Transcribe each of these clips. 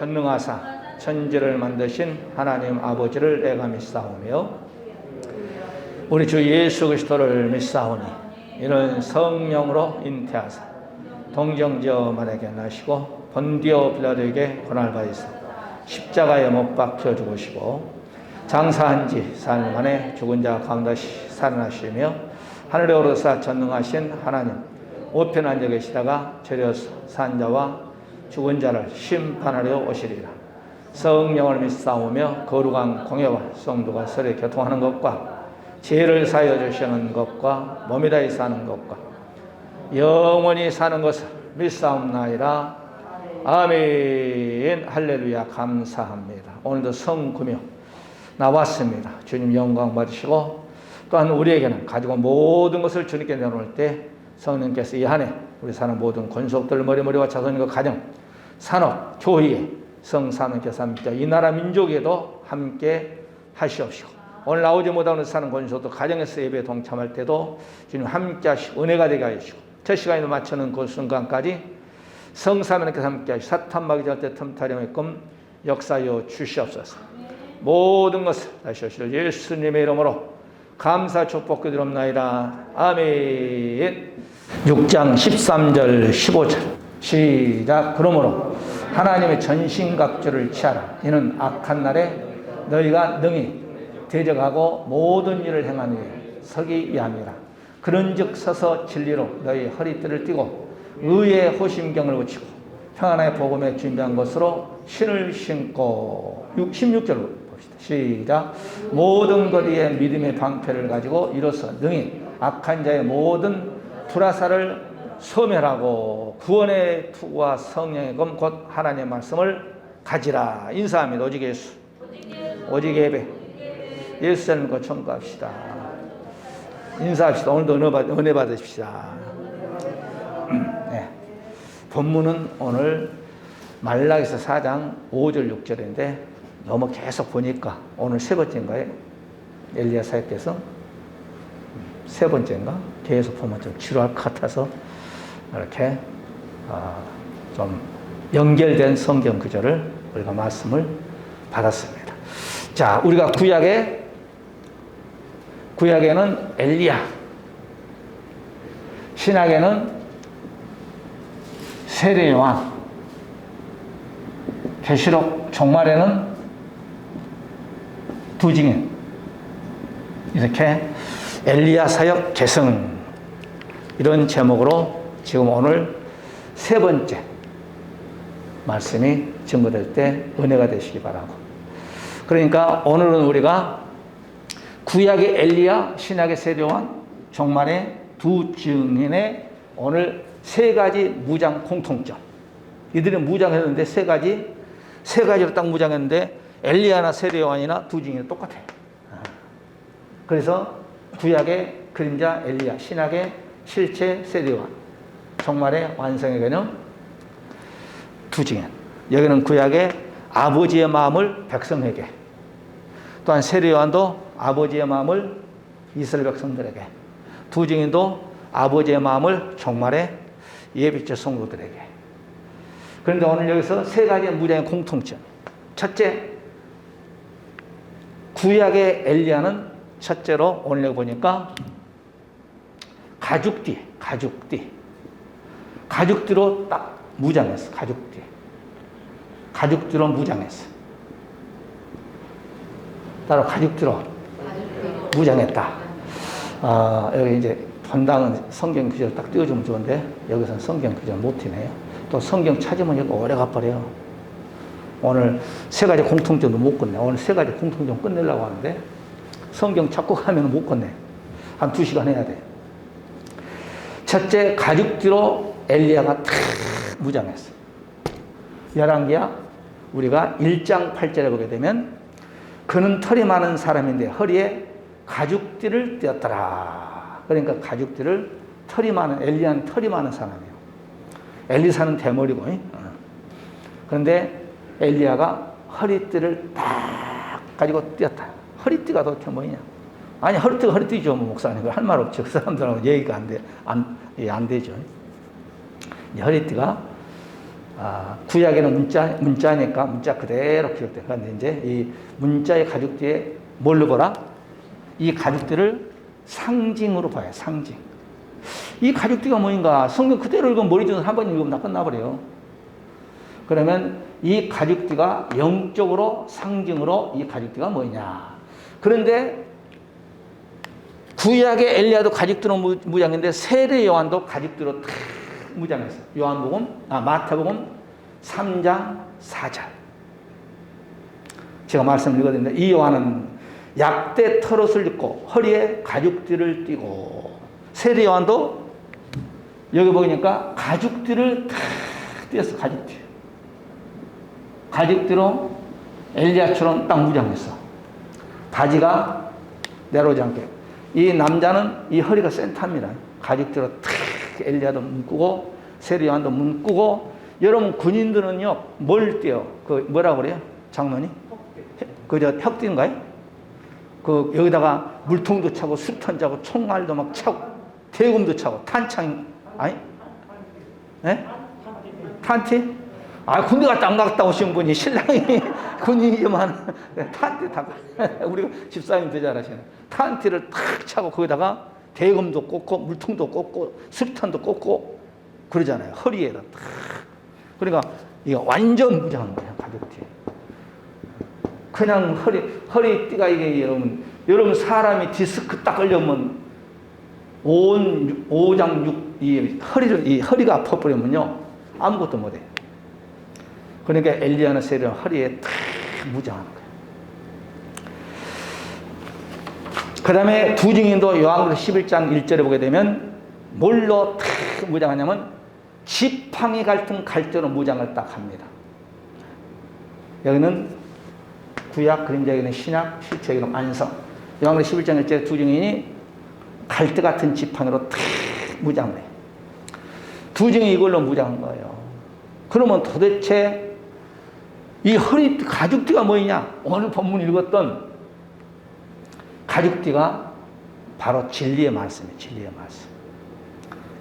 전능하사 천지를 만드신 하나님 아버지를 내가 믿사오며 우리 주 예수 그리스도를 믿사오니 이는 성령으로 잉태하사 동정지어 말에게 나시고 본디오 빌라도에게 고난을 받으사 십자가에 못 박혀 죽으시고 장사한 지 사흘 만에 죽은 자 가운데 살아나시며 하늘에 오르사 전능하신 하나님 우편에 앉아 계시다가 저려서 산 자와 죽은 자를 심판하려 오시리라. 성령을 믿사오며 거룩한 공예와 성도가 서로 교통하는 것과 죄를 사하여 주시는 것과 몸이 다해 사는 것과 영원히 사는 것을 믿사옵나이다. 아멘. 할렐루야. 감사합니다. 오늘도 성금요 나왔습니다. 주님 영광 받으시고 또한 우리에게는 가지고 모든 것을 주님께 내놓을 때 성령께서 이 한 해 우리 사는 모든 권속들 머리머리와 자손과 가정 산업 교회에 성삼위께서 함께 이 나라 민족에도 함께 하시옵시고 오늘 나오지 못하는 사는 권속도 가정에서 예배에 동참할 때도 주님 함께 하시고 은혜가 되게 하시고 첫 시간에 맞추는 그 순간까지 성삼위께서 함께 하시고 사탄마귀 절대 틈타령의끔 역사하여 주시옵소서. 모든 것을 다시 하시려 예수님의 이름으로 감사 축복 드리옵나이다. 아멘. 6장 13절 15절 시작. 그러므로 하나님의 전신각주를 취하라. 이는 악한 날에 너희가 능히 대적하고 모든 일을 행한 후에 서기 위함이라. 그런즉 서서 진리로 너희 허리띠를 띠고 의의 호심경을 붙이고 평안의 복음에 준비한 것으로 신을 신고 16절로 시작. 모든 것 위에 믿음의 방패를 가지고 이로써 능히 악한 자의 모든 불화살을 소멸하고 구원의 투구와 성령의 검 곧 하나님의 말씀을 가지라. 인사합니다. 오직 예수, 오직 예배, 예수님과 청구합시다. 인사합시다. 오늘도 은혜 받으십시다. 네. 본문은 오늘 말라기서 4장 5절 6절인데 너무 계속 보니까 오늘 세 번째인가요? 엘리야 사역께서 세 번째인가? 계속 보면 좀 지루할 것 같아서 이렇게 좀 연결된 성경 구절을 우리가 말씀을 받았습니다. 자, 우리가 구약에는 엘리야, 신약에는 세례요한, 계시록 종말에는 두 증인, 이렇게 엘리야 사역 계승 이런 제목으로 지금 오늘 세 번째 말씀이 증거될 때 은혜가 되시기 바라고. 그러니까 오늘은 우리가 구약의 엘리야, 신약의 세례요한, 종말의 두 증인의 오늘 세 가지 무장 공통점. 이들이 무장했는데 세 가지로 딱 무장했는데 엘리야나 세례요한이나 두 증인이 똑같아요. 그래서 구약의 그림자 엘리야, 신약의 실체 세례요한, 종말의 완성의 개념 두 증인. 여기는 구약의 아버지의 마음을 백성에게, 또한 세례요한도 아버지의 마음을 이스라엘 백성들에게, 두 증인도 아버지의 마음을 종말의 예비죄 성도들에게. 그런데 오늘 여기서 세 가지의 무장의 공통점. 첫째, 구약의 엘리야는 첫째로 오늘 여기 보니까 가죽띠로 딱 무장했어. 가죽띠로 무장했어. 따로 가죽띠로 무장했다. 여기 이제 본당은 성경 구절 딱 띄워주면 좋은데 여기서는 성경 구절 못 띄네요. 또 성경 찾으면 여기 오래 가버려요. 오늘 세 가지 공통점도 못 끝내. 오늘 세 가지 공통점 끝내려고 하는데 성경 찾고 가면 못 끝내. 한 2시간 해야 돼. 첫째, 가죽띠로 엘리야가 탁 무장했어. 열왕기야 우리가 1장 8절에 보게 되면 그는 털이 많은 사람인데 허리에 가죽띠를 띄었더라. 그러니까 가죽띠를 엘리야는 털이 많은 사람이에요. 엘리사는 대머리고. 그런데 엘리야가 허리띠를 딱 가지고 띄었다. 허리띠가 도대체 뭐냐? 아니, 허리띠가 허리띠죠, 목사님. 할 말 없죠. 그 사람들하고 얘기가 안 되죠. 허리띠가 구약에는 문자니까 문자 그대로 기록돼요. 그런데 이제 이 문자의 가죽 뒤에 뭘로 보라? 이 가죽들을 상징으로 봐요. 상징. 이 가죽띠가 뭐인가? 성경 그대로 읽으면 머리 중에서 한 번 읽으면 다 끝나버려요. 그러면 이 가죽띠가 영적으로 상징으로 이 가죽띠가 뭐냐? 그런데 구약의 엘리야도 가죽띠로 무장인데 세례 요한도 가죽띠로 탁 무장했어요. 마태복음 3장 4절. 제가 말씀 읽어드렸는데 이 요한은 약대 털옷을 입고 허리에 가죽띠를 띠고, 세례 요한도 여기 보니까 가죽띠를 탁 띄었어. 가죽띠로 엘리야처럼 딱 무장했어. 바지가 내려오지 않게. 이 남자는 이 허리가 센터입니다. 가죽띠로 탁 엘리야도 문구고 세례 요한도 문구고. 여러분 군인들은요 뭘 띄어? 그 뭐라고 그래요? 장로님? 그저 혁띠인가요? 그 여기다가 물통도 차고 수탄 차고 총알도 막 차고 대금도 차고 탄창 아니? 예? 탄티? 군대 갔다 안 갔다 오신 분이 신랑이 군인이지만 탄티 타고 우리 집사님 되게 잘하시네. 탄티를 탁 차고 거기다가 대금도 꽂고 물통도 꽂고 수탄도 꽂고 그러잖아요. 허리에다 탁. 그러니까 이거 완전 무장한 거예요. 가죽띠. 그냥 허리띠가 이게 여러분 사람이 디스크 딱 걸려면 이 허리가 아파버리면요 아무것도 못해. 그러니까 엘리야나 세례는 허리에 탁 무장하는 거예요. 그 다음에 두 증인도 요한계시록 11장 1절에 보게 되면 뭘로 탁 무장하냐면 지팡이 같은 갈대로 무장을 딱 합니다. 여기는 구약, 그림자에는 신약, 실체에는 안성. 요한계시록 11장 1절에 두 증인이 갈대 같은 지팡이로 탁 무장을 해요. 두 증인이 이걸로 무장한 거예요. 그러면 도대체 이 가죽띠가 뭐냐? 오늘 본문 읽었던 가죽띠가 바로 진리의 말씀이에요. 진리의 말씀.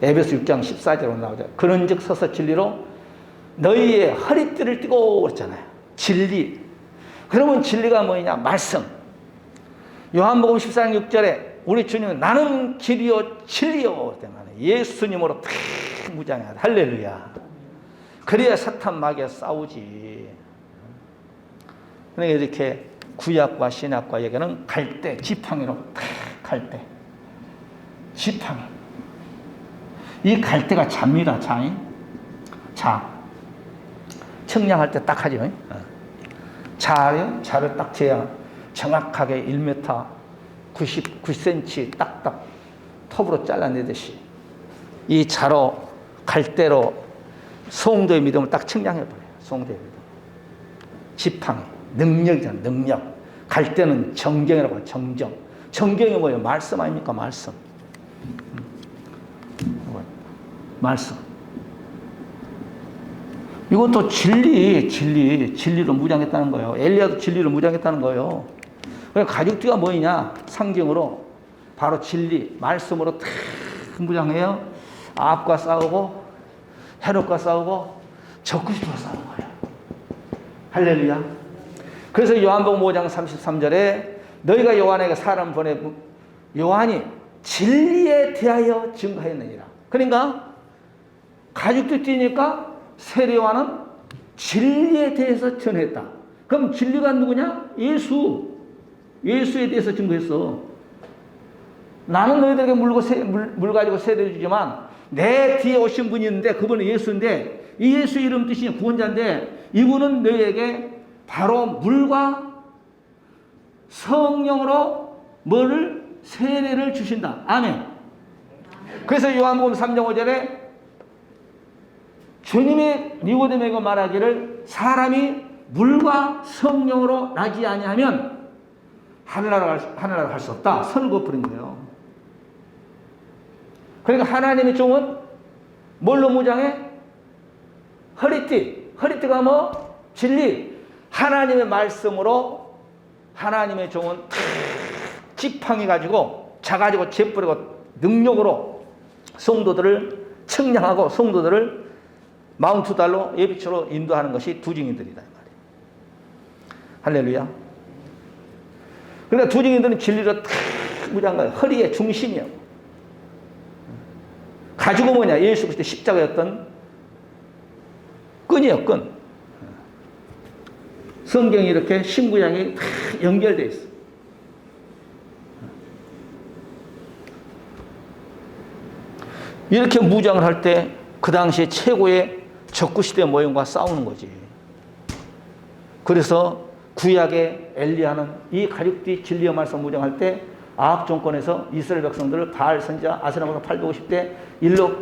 에베소 6장 14절로 나오죠. 그런즉 서서 진리로 너희의 허리띠를 띠고 그랬잖아요. 진리. 그러면 진리가 뭐냐? 말씀. 요한복음 14장 6절에 우리 주님은 나는 길이요 진리요 예수님으로 탁 무장해야 돼. 할렐루야. 그래야 사탄 마귀와 싸우지. 그러니까 이렇게 구약과 신약과 얘기는 갈대, 지팡이로 탁 갈대. 지팡이. 이 갈대가 자입니다. 자. 청량할 때 딱 하죠. 자를 딱 재야 정확하게 1m 99cm 딱딱 톱으로 잘라내듯이 이 자로 갈대로 송도의 믿음을 딱 측량해버려요. 송도의 믿음. 지팡이. 능력이잖아요. 능력. 갈대는 정경이라고 해요. 정경. 정경이 뭐예요? 말씀 아닙니까? 말씀. 말씀. 이것도 진리로 무장했다는 거예요. 엘리야도 진리로 무장했다는 거예요. 그러니까 가죽띠가 뭐냐? 상징으로 바로 진리, 말씀으로 탁 무장해요. 아합과 싸우고 헤롯과 싸우고 적그리스도와 싸우는 거예요. 할렐루야. 그래서 요한복음 5장 33절에 너희가 요한에게 사람 보내고 요한이 진리에 대하여 증거했느니라. 그러니까 가죽도 띠니까 세례 요한은 진리에 대해서 전했다. 그럼 진리가 누구냐? 예수에 대해서 증거했어. 나는 너희들에게 물 가지고 세례를 주지만 내 뒤에 오신 분이 있는데 그분은 예수인데 이 예수 이름 뜻이 구원자인데 이분은 너희에게 바로 물과 성령으로 뭐를 세례를 주신다. 아멘. 그래서 요한복음 3장 5절에 주님이 니고데모에게 말하기를 사람이 물과 성령으로 나지 아니하면 하늘나라 갈 수 없다. 선을 그어버린 거예요. 그러니까 하나님의 종은 뭘로 무장해? 허리띠. 허리띠가 뭐? 진리. 하나님의 말씀으로 하나님의 종은 지팡이 가지고 자가지고 재뿌리고 능력으로 성도들을 측량하고 성도들을 마운트 달로 예비처로 인도하는 것이 두 증인들이다. 할렐루야. 그러니까 두 증인들은 진리로 탁 무장한 거예요. 허리의 중심이요. 가지고 뭐냐? 예수 그리스도의 십자가였던 끈이요, 끈. 성경이 이렇게 신구약이 다 연결되어 있어. 이렇게 무장을 할 때 그 당시에 최고의 적구시대 모형과 싸우는 거지. 그래서 구약의 엘리야는 이 가죽띠 진리의 말씀 무장할 때 아합 정권에서 이스라엘 백성들을 바알 선지자 아세나보다 850대 일로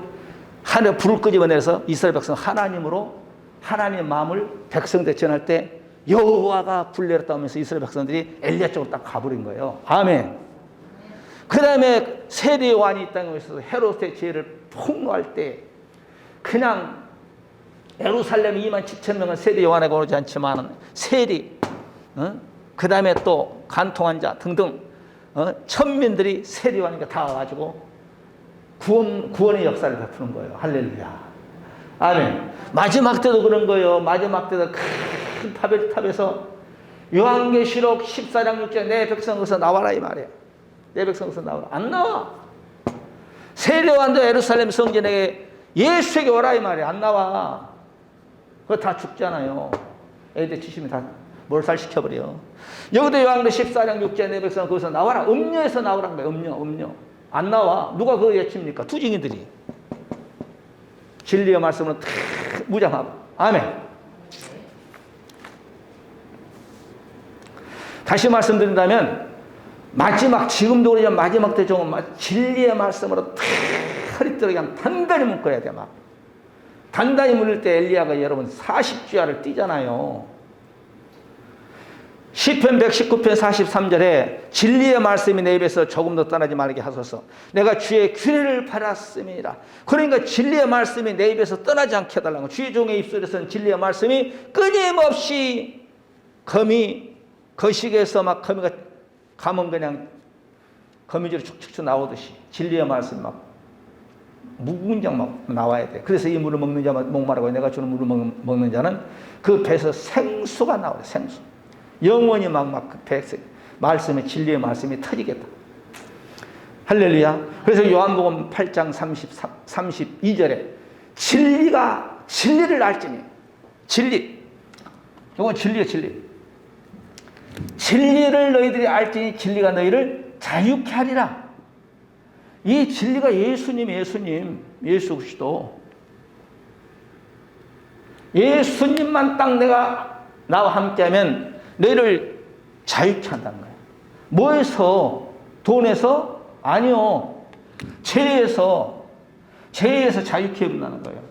하늘에 불을 끄집어내서 이스라엘 백성 하나님으로 하나님의 마음을 백성들 전할 때 여호와가 불내렸다 하면서 이스라엘 백성들이 엘리야 쪽으로 딱 가버린 거예요. 아멘. 그 다음에 세례 요한이 이 땅에 있어서 헤롯의 죄를 폭로할 때 그냥 예루살렘 2만 7천 명은 세례 요한에게 오지 않지만 세리, 그 다음에 또 간통한 자 등등 천민들이 세례 요한에게 다 와가지고 구원의 역사를 베푸는 거예요. 할렐루야. 아멘. 마지막 때도 그런 거예요. 마지막 때도 큰 바벨탑에서 요한계시록 14장 6절 내 백성 거기서 나와라 이 말이에요. 내 백성 거기서 나와라. 안 나와. 세례 요한도 예루살렘 성전에게 예수에게 오라 이 말이에요. 안 나와. 그거 다 죽잖아요. 애들 치시면 다 몰살시켜버려. 여기도 요한계시록 14장 6절 내 백성 거기서 나와라. 음료에서 나오란 거예요. 음료. 안 나와. 누가 그거 외칩니까? 두 증인들이. 진리의 말씀으로 탁 무장하고. 아멘. 다시 말씀드린다면 마지막 지금도 그러지만 마지막 때 조금 진리의 말씀으로 탁 허리띠를 그냥 단단히 묶어야 돼. 막 단단히 묶을 때 엘리야가 여러분 40주야를 뛰잖아요. 시편 119편 43절에 진리의 말씀이 내 입에서 조금도 떠나지 말게 하소서. 내가 주의 규례를 받았습니다. 그러니까 진리의 말씀이 내 입에서 떠나지 않게 해달라고. 주의 종의 입술에서는 진리의 말씀이 끊임없이 거미 거식에서 막 거미가 가면 그냥 거미줄이 축축축 나오듯이 진리의 말씀 막 무궁장 막 나와야 돼. 그래서 이 물을 먹는 자만 목마르고 내가 주는 물을 먹는 자는 그 배에서 생수가 나와요. 생수. 영원히 막 배 말씀의 진리의 말씀이 터지겠다. 할렐루야. 그래서 요한복음 8장 32절에 진리를 알지니 진리. 이건 진리예요. 진리를 너희들이 알지니 진리가 너희를 자유케 하리라. 이 진리가 예수 그리스도. 예수님만 딱 내가 나와 함께하면 너희를 자유케 한다는 거예요. 뭐에서? 돈에서? 아니요. 죄에서 자유케 한다는 거예요.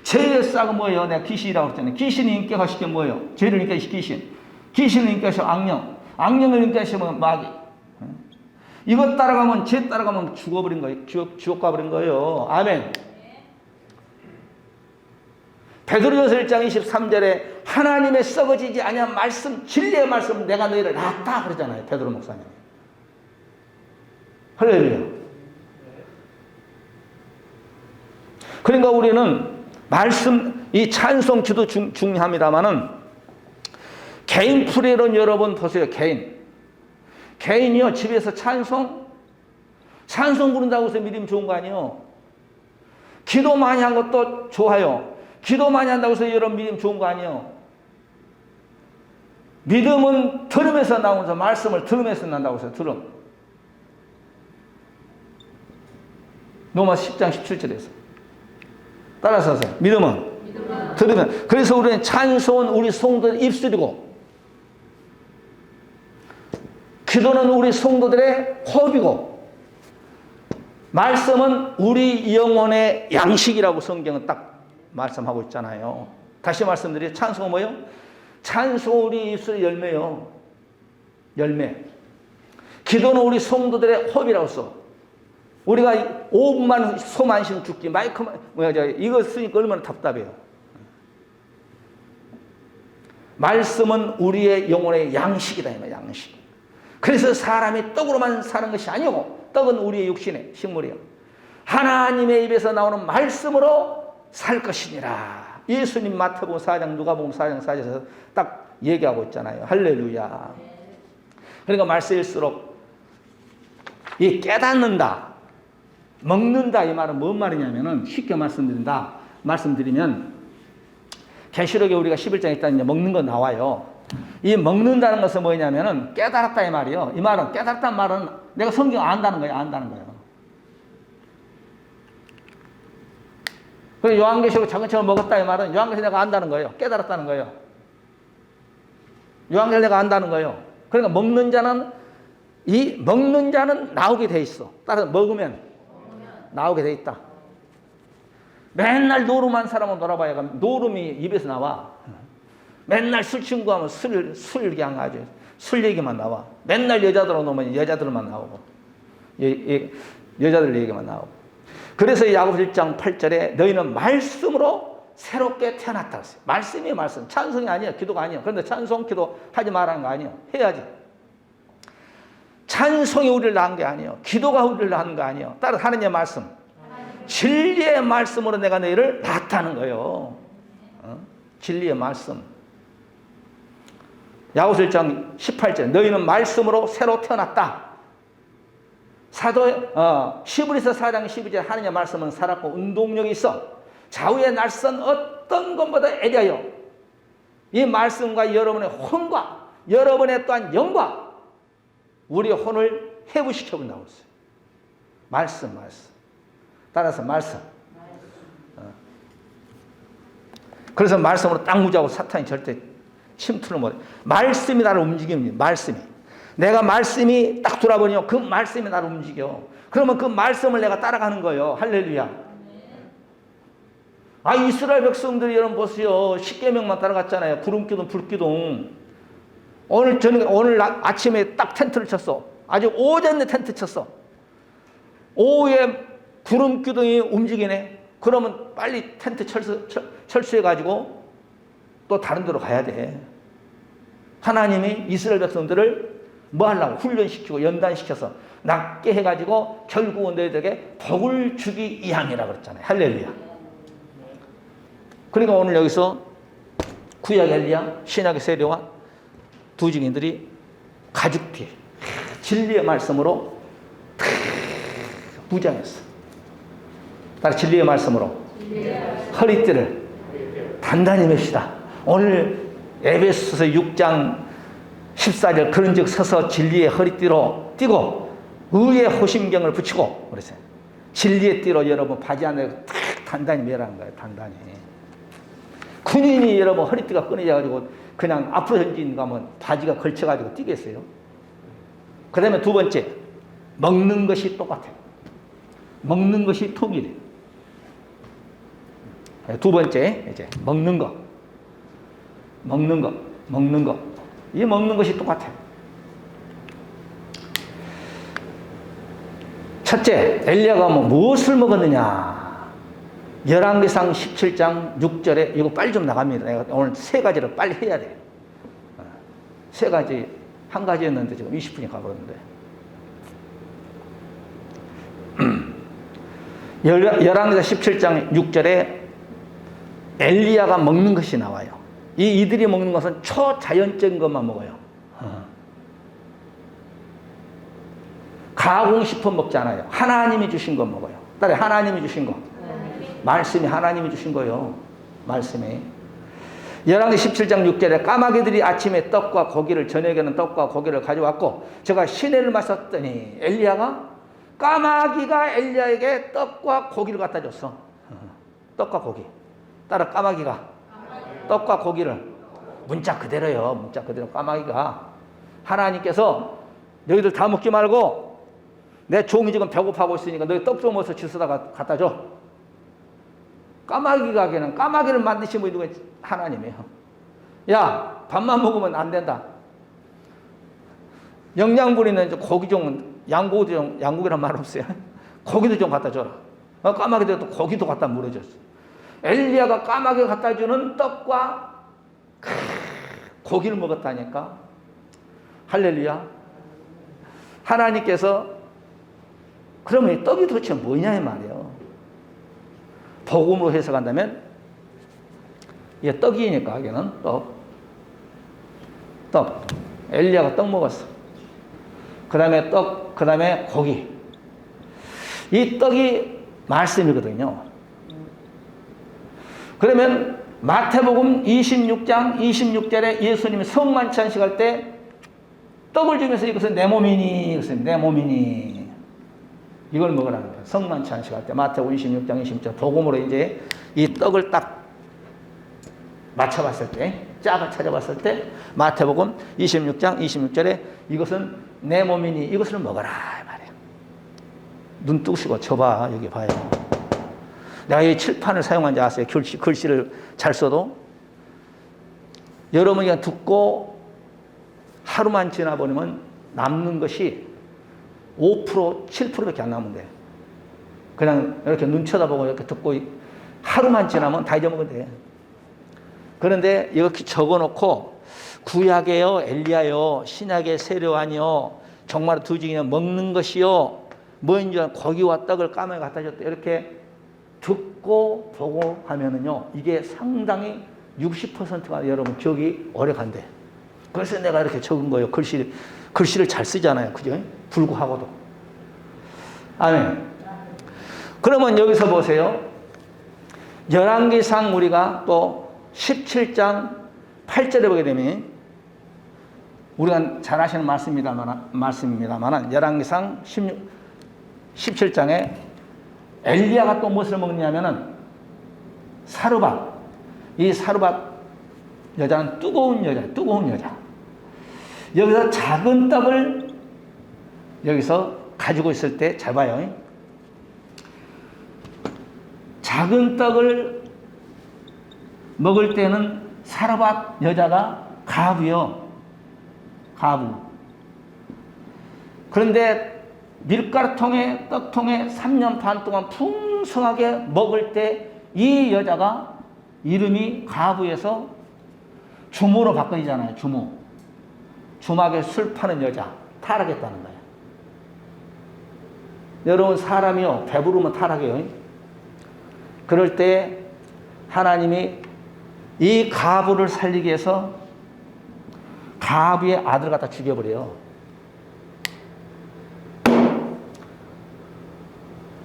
죄의 싹은 뭐예요? 내가 귀신이라고 했잖아요. 귀신이 인격화시켜 뭐예요? 죄를 인격화시켜 귀신을 인격화시켜 악령을 인격화시켜 마귀. 이것 따라가면 죄 따라가면 죽어버린 거예요. 지옥 가버린 거예요. 아멘. 베드로전서 1장 23절에 하나님의 썩어지지 아니한 말씀, 진리의 말씀 내가 너희를 낳았다 그러잖아요. 베드로 목사님. 할렐루야. 그러니까 우리는 말씀, 이 찬송 기도 중요합니다만은 개인 프레이론 여러분 보세요. 개인이요. 집에서 찬송 부른다고 해서 믿음 좋은 거 아니에요. 기도 많이 한 것도 좋아요. 기도 많이 한다고 해서 여러분 믿음 좋은 거 아니에요. 믿음은 들음에서 나오면서 말씀을 들음에서 난다고 해서 들음. 로마서 10장 17절에서. 따라서 하세요. 믿음은 들으면. 그래서 우리는 찬송은 우리 성도들 입술이고 기도는 우리 성도들의 호흡이고 말씀은 우리 영혼의 양식이라고 성경은 딱 말씀하고 있잖아요. 다시 말씀드려요. 찬송은 뭐예요? 찬송 우리 입술의 열매요. 열매. 기도는 우리 성도들의 호흡이라고 써. 우리가 5분만 솜 안 쉬면 죽지. 마이크만 이거 쓰니까 얼마나 답답해요. 말씀은 우리의 영혼의 양식이다. 양식. 그래서 사람이 떡으로만 사는 것이 아니고 떡은 우리의 육신의 식물이요. 하나님의 입에서 나오는 말씀으로 살 것이니라. 예수님 마태복음 4장 누가복음 4장 4절에서 딱 얘기하고 있잖아요. 할렐루야. 그러니까 말씀일수록 이 깨닫는다, 먹는다 이 말은 뭔 말이냐면은 쉽게 말씀드리면 계시록에 우리가 11장에 있다는 먹는 거 나와요. 이 먹는다는 것은 뭐냐면은 깨달았다 이 말이요. 이 말은 깨달았다는 말은 내가 성경 안다는 거예요. 안다는 거예요. 그리고 요한계시록 차근차근 먹었다 이 말은 요한계시록 내가 안다는 거예요. 깨달았다는 거예요. 요한계시록 내가 안다는 거예요. 그러니까 먹는 자는 나오게 돼 있어. 따라서 먹으면 나오게 돼 있다. 맨날 노름한 사람은 놀아봐야 노름이 입에서 나와. 맨날 술 친구하면 술 그냥 아주 술 얘기만 나와. 맨날 여자들하고 놀면 여자들만 나오고 여자들 얘기만 나오고. 그래서 야고보 1장 8절에 너희는 말씀으로 새롭게 태어났다 했어요. 말씀이 말씀. 찬송이 아니에요. 기도가 아니에요. 그런데 찬송, 기도 하지 말라는 거 아니에요. 해야지. 찬송이 우리를 낳은 게 아니에요. 기도가 우리를 낳은 거 아니에요. 따라서 하느님의 말씀. 진리의 말씀으로 내가 너희를 낳았다는 거예요. 진리의 말씀. 야고보서 1장 18절 너희는 말씀으로 새로 태어났다. 시브리서 4장 12절 하느님의 말씀은 살았고 운동력이 있어 좌우의 날선 어떤 것보다 애려요. 이 말씀과 여러분의 혼과 여러분의 또한 영과 우리의 혼을 회부시켜본다고 했어요. 말씀. 따라서 말씀. 그래서 말씀으로 딱 무지하고 사탄이 절대 침투를 못해. 말씀이 나를 움직입니다. 말씀이. 내가 말씀이 딱 돌아보니 그 말씀이 나를 움직여. 그러면 그 말씀을 내가 따라가는 거예요. 할렐루야. 이스라엘 백성들이 여러분 보세요. 십계명만 따라갔잖아요. 구름기둥, 불기둥. 오늘 아침에 딱 텐트를 쳤어. 아주 오전에 텐트 쳤어. 오후에 구름기둥이 움직이네. 그러면 빨리 텐트 철수해가지고 또 다른 데로 가야 돼. 하나님이 이스라엘 백성들을 뭐 하려고 훈련시키고 연단시켜서 낫게 해가지고 결국은 너희들에게 복을 주기 이항이라고 그랬잖아요. 할렐루야. 그러니까 오늘 여기서 구약 엘리야, 신약의 세례와 두 증인들이 가죽띠 진리의 말씀으로 무장했어. 따라 진리의 말씀으로 허리띠를 단단히 맵시다. 오늘 에베소서 6장 14절 그런즉 서서 진리의 허리띠로 띠고 의의 호심경을 붙이고 그랬어요. 진리의 띠로 여러분 바지 안에 탁 단단히 매라는 거예요. 단단히. 군인이 여러분 허리띠가 끊어져가지고 그냥 앞으로 전진 가면 바지가 걸쳐가지고 뛰겠어요. 그 다음에 두 번째, 먹는 것이 똑같아요. 먹는 것이 통일해. 두 번째, 이제 먹는 거. 이 먹는 것이 똑같아요. 첫째, 엘리야가 무엇을 먹었느냐? 열왕기상 17장 6절에 이거 빨리 좀 나갑니다. 내가 오늘 세 가지를 빨리 해야 돼. 세 가지, 한 가지였는데 지금 20분이 가버렸는데. 열왕기상 17장 6절에 엘리야가 먹는 것이 나와요. 이들이 먹는 것은 초자연적인 것만 먹어요. 가공식품 먹지 않아요. 하나님이 주신 것 먹어요. 따라 하나님이 주신 거. 말씀이 하나님이 주신 거예요. 말씀이. 열왕기 17장 6절에 까마귀들이 아침에 떡과 고기를 저녁에는 떡과 고기를 가져왔고 제가 시내를 마셨더니 엘리야가 까마귀가 엘리야에게 떡과 고기를 갖다 줬어. 떡과 고기. 따라 까마귀가 떡과 고기를 문자 그대로요. 문자 그대로 까마귀가 하나님께서 너희들 다 먹지 말고 내 종이 지금 배고파하고 있으니까 너희 떡 좀 먹어서 주스다가 갖다 줘. 까마귀가 걔는 까마귀를 만드신 분이 누가 하나님이에요. 야 밥만 먹으면 안 된다. 영양분이는 고기 좀 양고기란 말 없어요. 고기도 좀 갖다 줘라. 까마귀도 고기도 갖다 물어줬어. 엘리야가 까마귀 갖다 주는 떡과 고기를 먹었다니까. 할렐루야. 하나님께서 그러면 이 떡이 도대체 뭐냐 이 말이에요. 복음으로 해석한다면 이게 떡이니까 여기는 떡. 엘리야가 떡 먹었어. 그 다음에 떡, 그 다음에 고기. 이 떡이 말씀이거든요. 그러면 마태복음 26장 26절에 예수님이 성만찬식 할 때 떡을 주면서 이것은 내 몸이니, 이것은 내 몸이니. 이걸 먹으라는 거예요. 성만찬식 할 때 마태복음 26장 26절 복음으로 이제 이 떡을 딱 맞춰봤을 때, 짝을 찾아봤을 때 마태복음 26장 26절에 이것은 내 몸이니 이것을 먹어라 이 말이에요. 눈 뜨시고 쳐봐. 여기 봐요. 내가 이 칠판을 사용한지 아세요? 글씨를 잘 써도 여러분이 그냥 듣고 하루만 지나버리면 남는 것이 5% 7%밖에 안 남는데 그냥 이렇게 눈 쳐다보고 이렇게 듣고 하루만 지나면 다 잊어먹으면 돼. 그런데 이렇게 적어놓고 구약에요, 엘리야요, 신약의 세례요한이요, 정말 두 중에 먹는 것이요, 뭐인지 고기와 떡을 까마귀 갖다 줬다 이렇게 듣고 보고 하면은요 이게 상당히 60%가 여러분 기억이 오래 간대. 그래서 내가 이렇게 적은 거예요. 글씨를 잘 쓰잖아요, 그죠? 불구하고도. 아멘. 그러면 여기서 보세요. 열왕기상 우리가 또 17장 8절에 보게 되면 우리가 잘 아시는 말씀입니다만 열왕기상 17장에 엘리야가 또 무엇을 먹냐면은 사르밧. 이 사르밧 여자는 뜨거운 여자. 여기서 작은 떡을 여기서 가지고 있을 때 잘 봐요. 작은 떡을 먹을 때는 사르밧 여자가 가부요. 가부. 그런데 밀가루통에 떡통에 3년 반 동안 풍성하게 먹을 때 이 여자가 이름이 가부에서 주모로 바뀌잖아요. 주막에 술 파는 여자. 타락했다는 거예요. 여러분 사람이요 배부르면 타락해요. 그럴 때 하나님이 이 가부를 살리기 위해서 가부의 아들 갖다 죽여버려요.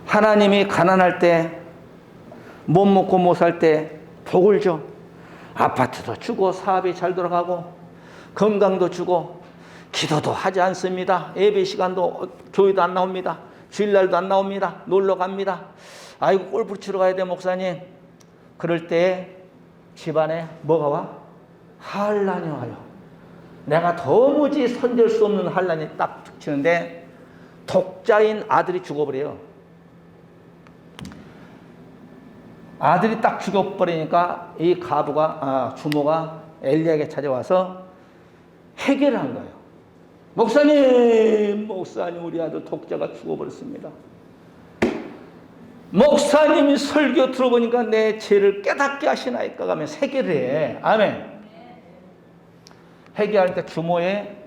하나님이 가난할 때 못 먹고 못 살 때 복을 줘. 아파트도 주고 사업이 잘 돌아가고 건강도 주고 기도도 하지 않습니다. 예배 시간도 교회도 안 나옵니다. 주일날도 안 나옵니다. 놀러 갑니다. 아이고 골프 치러 가야 돼 목사님. 그럴 때 집안에 뭐가 와? 환란이 와요. 내가 도무지 손댈 수 없는 환란이 딱 치는데 독자인 아들이 죽어버려요. 아들이 딱 죽어버리니까 이 주모가 엘리야에게 찾아와서 해결을 한 거예요. 목사님 우리 아들 독자가 죽어버렸습니다. 목사님이 설교 들어보니까 내 죄를 깨닫게 하시나이까 하면 해결을 해. 아멘. 해결하니까 주모의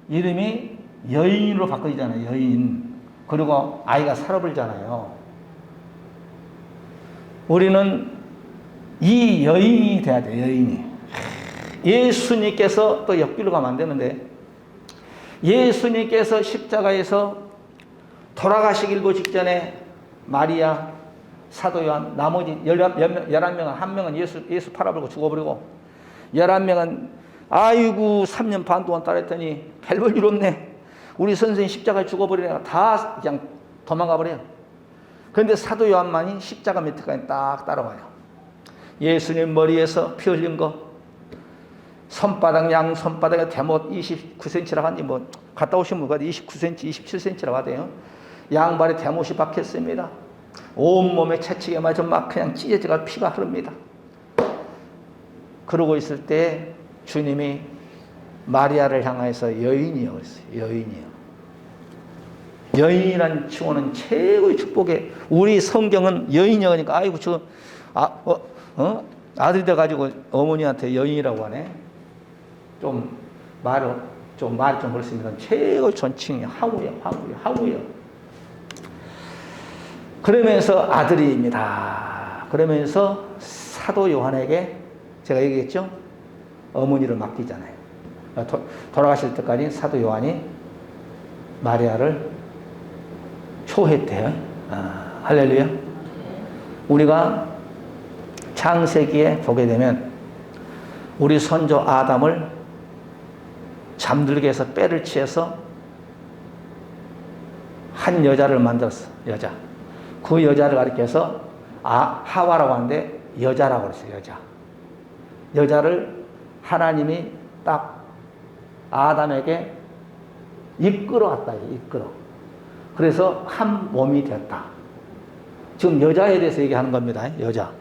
이름이 여인으로 바꿔지잖아요. 여인. 그리고 아이가 살아버리잖아요. 우리는 이 여인이 돼야 돼요. 여인이. 예수님께서 또 옆길로 가면 안 되는데 예수님께서 십자가에서 돌아가시기 일보 직전에 마리아, 사도 요한, 나머지 11명은 한 명은 예수 팔아버리고 죽어버리고 11명은 아이고 3년 반 동안 따랐더니 별볼 일 없네. 우리 선생님 십자가에 죽어버리니까 다 그냥 도망가 버려요. 그런데 사도 요한만이 십자가 밑에까지 딱 따라와요. 예수님 머리에서 피 흘린 거 양 손바닥에 대못 29cm라고 하니 뭐 갔다 오신 분과 29cm, 27cm라고 하대요. 양발에 대못이 박혔습니다. 온몸에 채찍에 맞아 막 그냥 찢어져가 피가 흐릅니다. 그러고 있을 때 주님이 마리아를 향해서 여인이요 그랬어요. 여인이요. 여인이란 칭호는 최고의 축복에 우리 성경은 여인이요 그러니까 아이고 아들이 돼가지고 어머니한테 여인이라고 하네. 말이 좀 그렇습니다. 최고의 존칭이 하우요. 그러면서 아들입니다. 그러면서 사도 요한에게 제가 얘기했죠? 어머니를 맡기잖아요. 돌아가실 때까지 사도 요한이 마리아를 초했대요. 할렐루야. 우리가 창세기에 보게 되면 우리 선조 아담을 잠들게 해서 뼈를 치해서 한 여자를 만들었어. 여자. 그 여자를 가리켜서 하와라고 하는데 여자라고 그랬어요. 여자. 여자를 하나님이 딱 아담에게 이끌어왔다. 이끌어. 그래서 한 몸이 됐다. 지금 여자에 대해서 얘기하는 겁니다. 여자.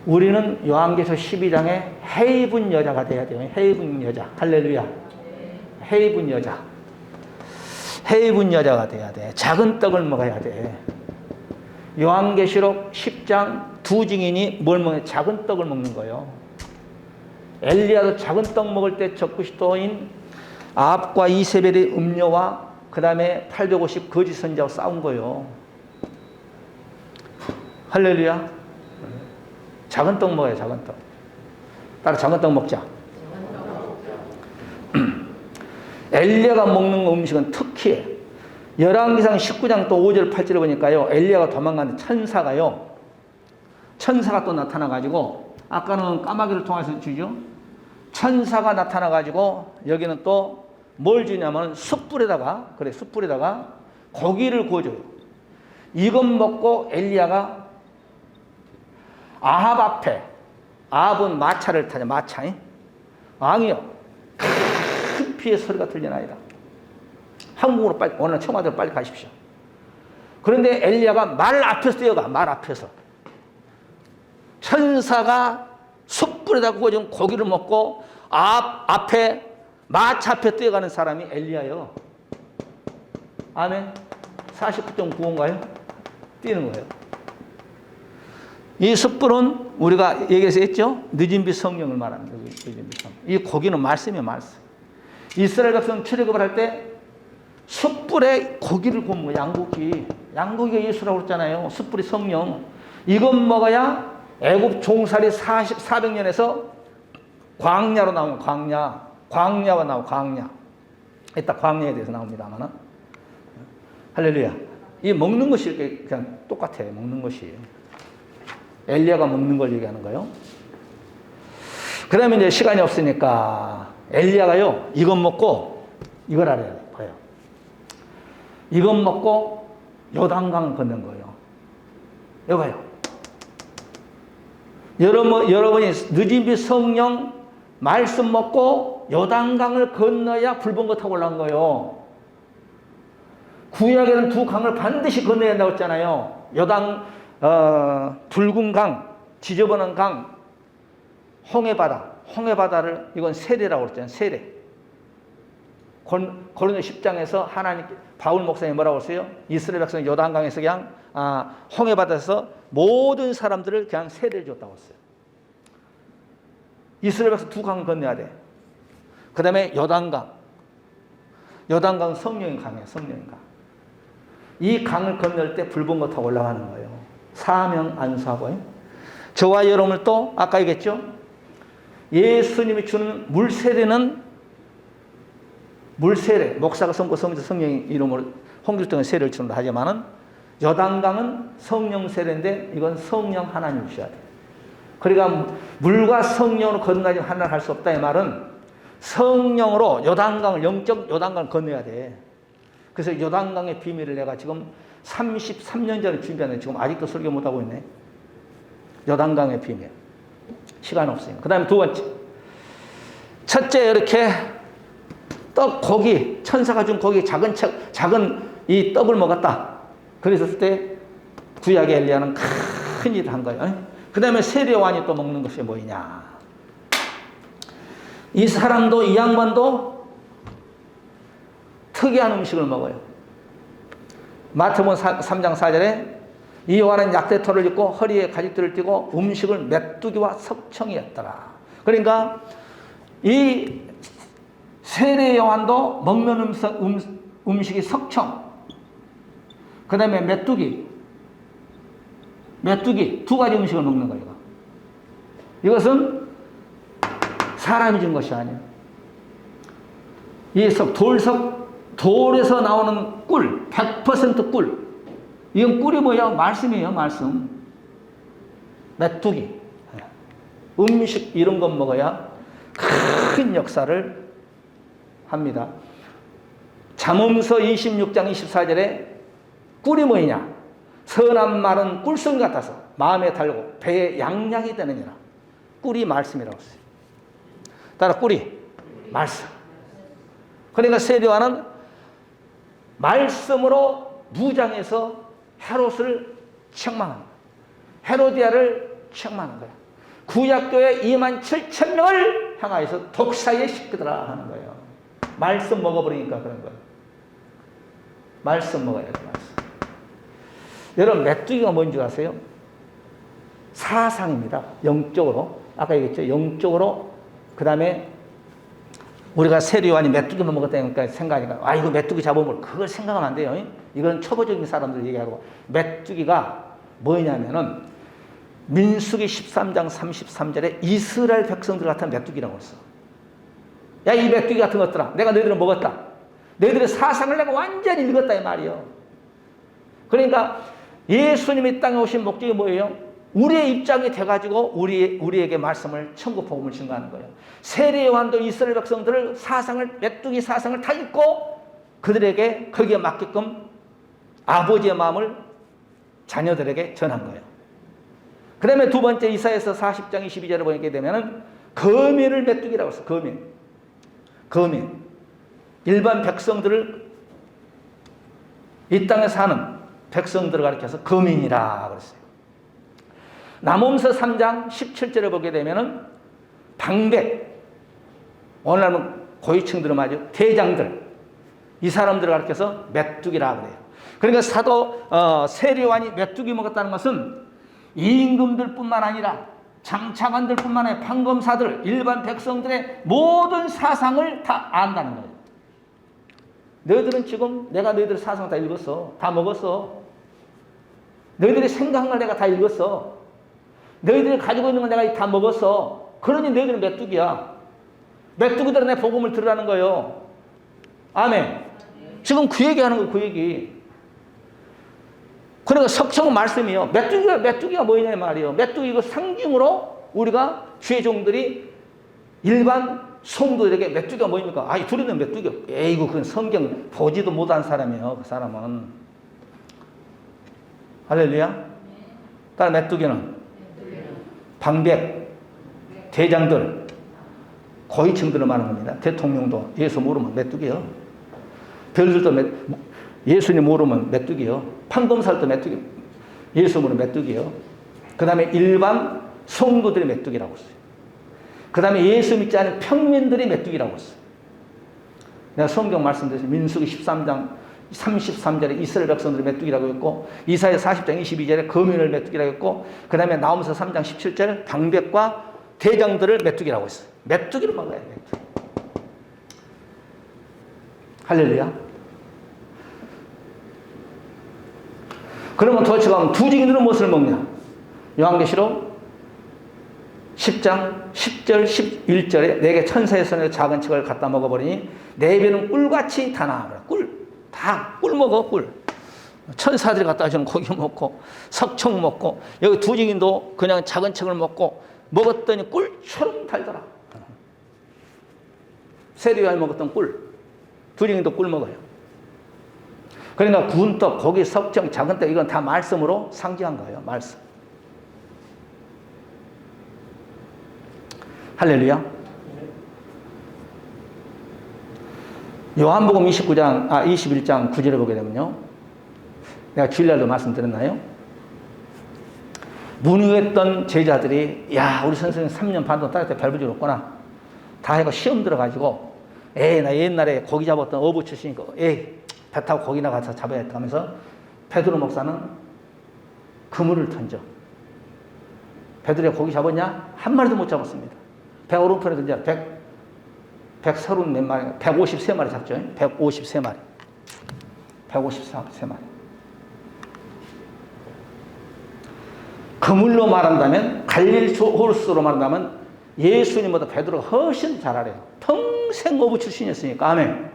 우리는 요한계시록 12장에 해입은 여자가 돼야 돼요. 해입은 여자. 할렐루야. 해입은 여자. 해입은 여자가 돼야 돼. 작은 떡을 먹어야 돼. 요한계시록 10장 두 증인이 뭘 먹어요? 작은 떡을 먹는 거예요. 엘리야도 작은 떡 먹을 때 적그리스도인 아합과 이세벨의 음녀와 그 다음에 850 거짓 선지자와 싸운 거예요. 할렐루야. 작은 떡 먹어요. 작은 떡. 따라 작은 떡 먹자. 엘리야가 먹는 음식은 특히해. 열왕기상 19장 또 5절 8절을 보니까요. 엘리야가 도망가는 천사가 또 나타나가지고 아까는 까마귀를 통해서 주죠. 천사가 나타나가지고 여기는 또 뭘 주냐면 숯불에다가 고기를 구워줘요. 이것 먹고 엘리야가 아합 앞에, 아합은 마차를 타죠. 마차. 왕이요. 큰 피의 소리가 들려나이다. 한국으로 빨리, 오늘 청와대로 빨리 가십시오. 그런데 엘리야가 말 앞에서 뛰어가. 말 앞에서. 천사가 숯불에다 구워준 고기를 먹고 앞에 마차 앞에 뛰어가는 사람이 엘리야예요. 아멘. 49.95인가요? 뛰는 거예요. 이 숯불은 우리가 얘기해서 했죠? 늦은 빛 성령을 말합니다. 늦은 빛 성령. 이 고기는 말씀이에요. 말씀. 이스라엘 백성 출애굽을 할 때 숯불에 고기를 구워 먹어요. 양고기가 예수라고 그랬잖아요. 숯불이 성령. 이것 먹어야 애굽 종살이 400년에서 광야로 나오는 광야가 나오고 광야. 이따 광야에 대해서 나옵니다만은. 할렐루야. 이 먹는 것이 이렇게 그냥 똑같아요. 먹는 것이. 엘리야가 먹는 걸 얘기하는 거예요. 그 다음에 이제 시간이 없으니까 엘리야가요, 이것 먹고 이걸 알아야 돼요. 봐요. 이것 먹고 요단강을 건넌 거예요. 여봐요. 여러분이 늦은 빛 성령 말씀 먹고 요단강을 건너야 붉은 거 타고 올라온 거예요. 구약에는 두 강을 반드시 건너야 한다고 했잖아요. 붉은 강, 지저분한 강, 홍해바다를 이건 세례라고 그랬잖아요. 세례. 고린도 10장에서 하나님 바울 목사님이 뭐라고 했어요? 이스라엘 백성 요단강에서 그냥 홍해바다에서 모든 사람들을 그냥 세례를 줬다고 했어요. 이스라엘 백성 두 강을 건너야 돼. 그 다음에 요단강 성령의 강이에요. 성령의 강. 이 강을 건널 때 붉은 거 타고 올라가는 거예요. 사명 안수하고. 저와 여러분을 또 아까 얘기했죠? 예수님이 주는 물세례는 물세례, 목사가 선고 성령의 이름으로 홍길동의 세례를 주는다 하지만은 요단강은 성령 세례인데 이건 성령 하나님 주셔야 돼요. 그러니까 물과 성령으로 건너지 하나를 할 수 없다 이 말은 성령으로 요단강을 영적 요단강을 건너야 돼. 그래서 요단강의 비밀을 내가 지금 33년 전에 준비하는데 지금 아직도 설교 못하고 있네. 요단강의 비밀. 시간 없으니까. 그 다음에 두 번째. 첫째, 이렇게 고기, 천사가 준 고기, 작은 이 떡을 먹었다. 그랬을 때 구약의 엘리야는 큰 일을 한 거예요. 그 다음에 세례요한이 또 먹는 것이 뭐냐. 이 사람도, 이 양반도 특이한 음식을 먹어요. 마태복음 3장 4절에 이 요한은 약대토를 입고 허리에 가죽들을 띠고 음식을 메뚜기와 석청이 했더라. 그러니까 이 세례 요한도 먹는 음식이 석청, 그 다음에 메뚜기 두 가지 음식을 먹는 거예요. 이것은 사람이 준 것이 아니에요. 이 돌에서 나오는 꿀, 100% 꿀. 이건 꿀이 뭐야? 말씀이에요, 말씀. 메뚜기. 음식 이런 것 먹어야 큰 역사를 합니다. 잠언서 26장 24절에 꿀이 뭐냐? 선한 말은 꿀송 같아서 마음에 달고 배에 양약이 되느니라. 꿀이 말씀이라고 했어요. 따라 꿀이 말씀. 그러니까 세례요한은 말씀으로 무장해서 헤롯을 책망한 거야. 헤로디아를 책망한 거야. 구약교회 27,000명을 향하여서 독사에 시키더라 하는 거예요. 말씀 먹어버리니까 그런 거예요. 말씀 먹어야 돼, 말씀. 여러분, 메뚜기가 뭔지 아세요? 사상입니다. 영적으로. 아까 얘기했죠? 영적으로. 그 다음에 우리가 세례요한이 메뚜기만 먹었다니까 생각하니까, 아, 이거 메뚜기 잡아먹을, 그걸 생각하면 안 돼요. 이건 초보적인 사람들 얘기하고. 메뚜기가 뭐냐면은, 민수기 13장 33절에 이스라엘 백성들 같은 메뚜기라고 했어. 야, 이 메뚜기 같은 것들아, 내가 너희들을 먹었다. 너희들의 사상을 내가 완전히 읽었다, 이 말이요. 그러니까 예수님이 땅에 오신 목적이 뭐예요? 우리의 입장이 돼가지고 우리에게 말씀을 천국 복음을 증거하는 거예요. 세례요한도 이스라엘 백성들을 사상을, 메뚜기 사상을 다 읽고 그들에게 거기에 맞게끔 아버지의 마음을 자녀들에게 전한 거예요. 그 다음에 두 번째 이사야서 40장 22절을 보게 되면은 거민을 메뚜기라고 했어요. 거민. 일반 백성들을, 이 땅에 사는 백성들을 가리켜서 거민이라 그랬어요. 남음서 3장 17절을 보게 되면은 방백, 오늘날은 고위층들을 말이죠. 대장들, 이 사람들을 가리켜서 메뚜기라 그래요. 그러니까 세례요한이 메뚜기 먹었다는 것은 임금들 뿐만 아니라 장차관들 뿐만 아니라 판검사들, 일반 백성들의 모든 사상을 다 안다는 거예요. 너희들은 지금 내가 너희들 사상 다 읽었어. 다 먹었어. 너희들이 생각한 걸 내가 다 읽었어. 너희들이 가지고 있는 걸 내가 다 먹었어. 그러니 너희들은 메뚜기야. 메뚜기들은 내 복음을 들으라는 거예요. 아멘. 지금 그 얘기하는 거예요. 그 얘기. 그러니까 석청은 말씀이요. 메뚜기가 뭐냐 말이에요. 메뚜기 이거 상징으로 우리가 주의 종들이 일반 성도들에게 메뚜기가 뭐입니까? 아이, 둘이는 메뚜기. 에이구, 그건 성경 보지도 못한 사람이에요. 그 사람은. 할렐루야. 따라 메뚜기는 방백, 대장들, 고위층들을 말하는 겁니다. 대통령도 예수 모르면 메뚜기요. 별들도 예수님 모르면 메뚜기요. 판검사도 메뚜기. 예수 모르면 메뚜기요. 그 다음에 일반 성도들이 메뚜기라고 했어요. 그 다음에 예수 믿지 않은 평민들이 메뚜기라고 했어요. 내가 성경 말씀드렸어요. 민수기 13장 33절에 이스라엘 백성들이 메뚜기라고 했고, 이사야 40장 22절에 거민을 메뚜기라고 했고, 그 다음에 나홈서 3장 17절에 방백과 대장들을 메뚜기라고 했어요. 메뚜기를 먹어야 돼요. 할렐루야. 그러면 도대체 두 증인들은 무엇을 먹냐? 요한계시록 10장 10절 11절에 내게 천사의 손에 작은 척을 갖다 먹어버리니 내 배는 꿀같이 다나. 다 꿀 먹어, 꿀. 천사들이 갖다 주는 고기 먹고 석청 먹고, 여기 두 증인도 그냥 작은 척을 먹었더니 꿀처럼 달더라. 세례요한이 먹었던 꿀, 두 증인도 꿀 먹어요. 그러니까 구운 떡, 고기, 석청, 작은 떡, 이건 다 말씀으로 상징한 거예요. 말씀. 할렐루야. 요한복음 21장 9절을 보게 되면요. 내가 주일날도 말씀드렸나요? 문의했던 제자들이, 야, 우리 선생님 3년 반 동안 딸한테 별볼일 없구나. 다 해가 시험 들어가지고, 나 옛날에 고기 잡았던 어부 출신이니까, 배 타고 고기나 가서 잡아야겠다 하면서 베드로 목사는 그물을 던져. 베드로가 고기 잡았냐? 한 마리도 못 잡았습니다. 배 오른편에 던져 130 몇 마리, 153마리 잡죠. 153마리. 153마리. 그물로 말한다면, 갈릴리호수로 말한다면 예수님보다 베드로가 훨씬 잘 알아요. 평생 어부 출신이었으니까. 아멘.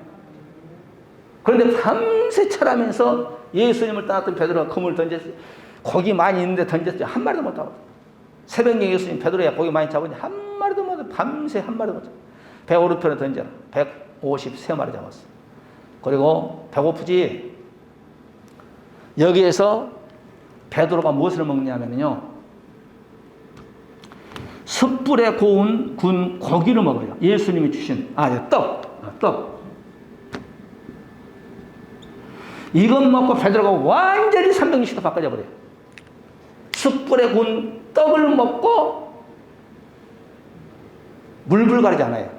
그런데 밤새 철하면서 예수님을 따랐던 베드로가 그물 던졌어요. 고기 많이 있는데 던졌죠. 한 마리도 못 잡았어요. 새벽에 예수님 베드로야 고기 많이 잡았는데 한 마리도 못 잡았어요. 밤새 한 마리도 못 잡았어요. 배 오른편에 던져라. 153마리 잡았어요. 그리고 배고프지? 여기에서 베드로가 무엇을 먹냐면요, 숯불에 구운 고기를 먹어요. 예수님이 주신 떡. 이것 먹고 베드로가 완전히 360도 바꿔져 버려요. 숯불에 구운 떡을 먹고 물불 가리지 않아요.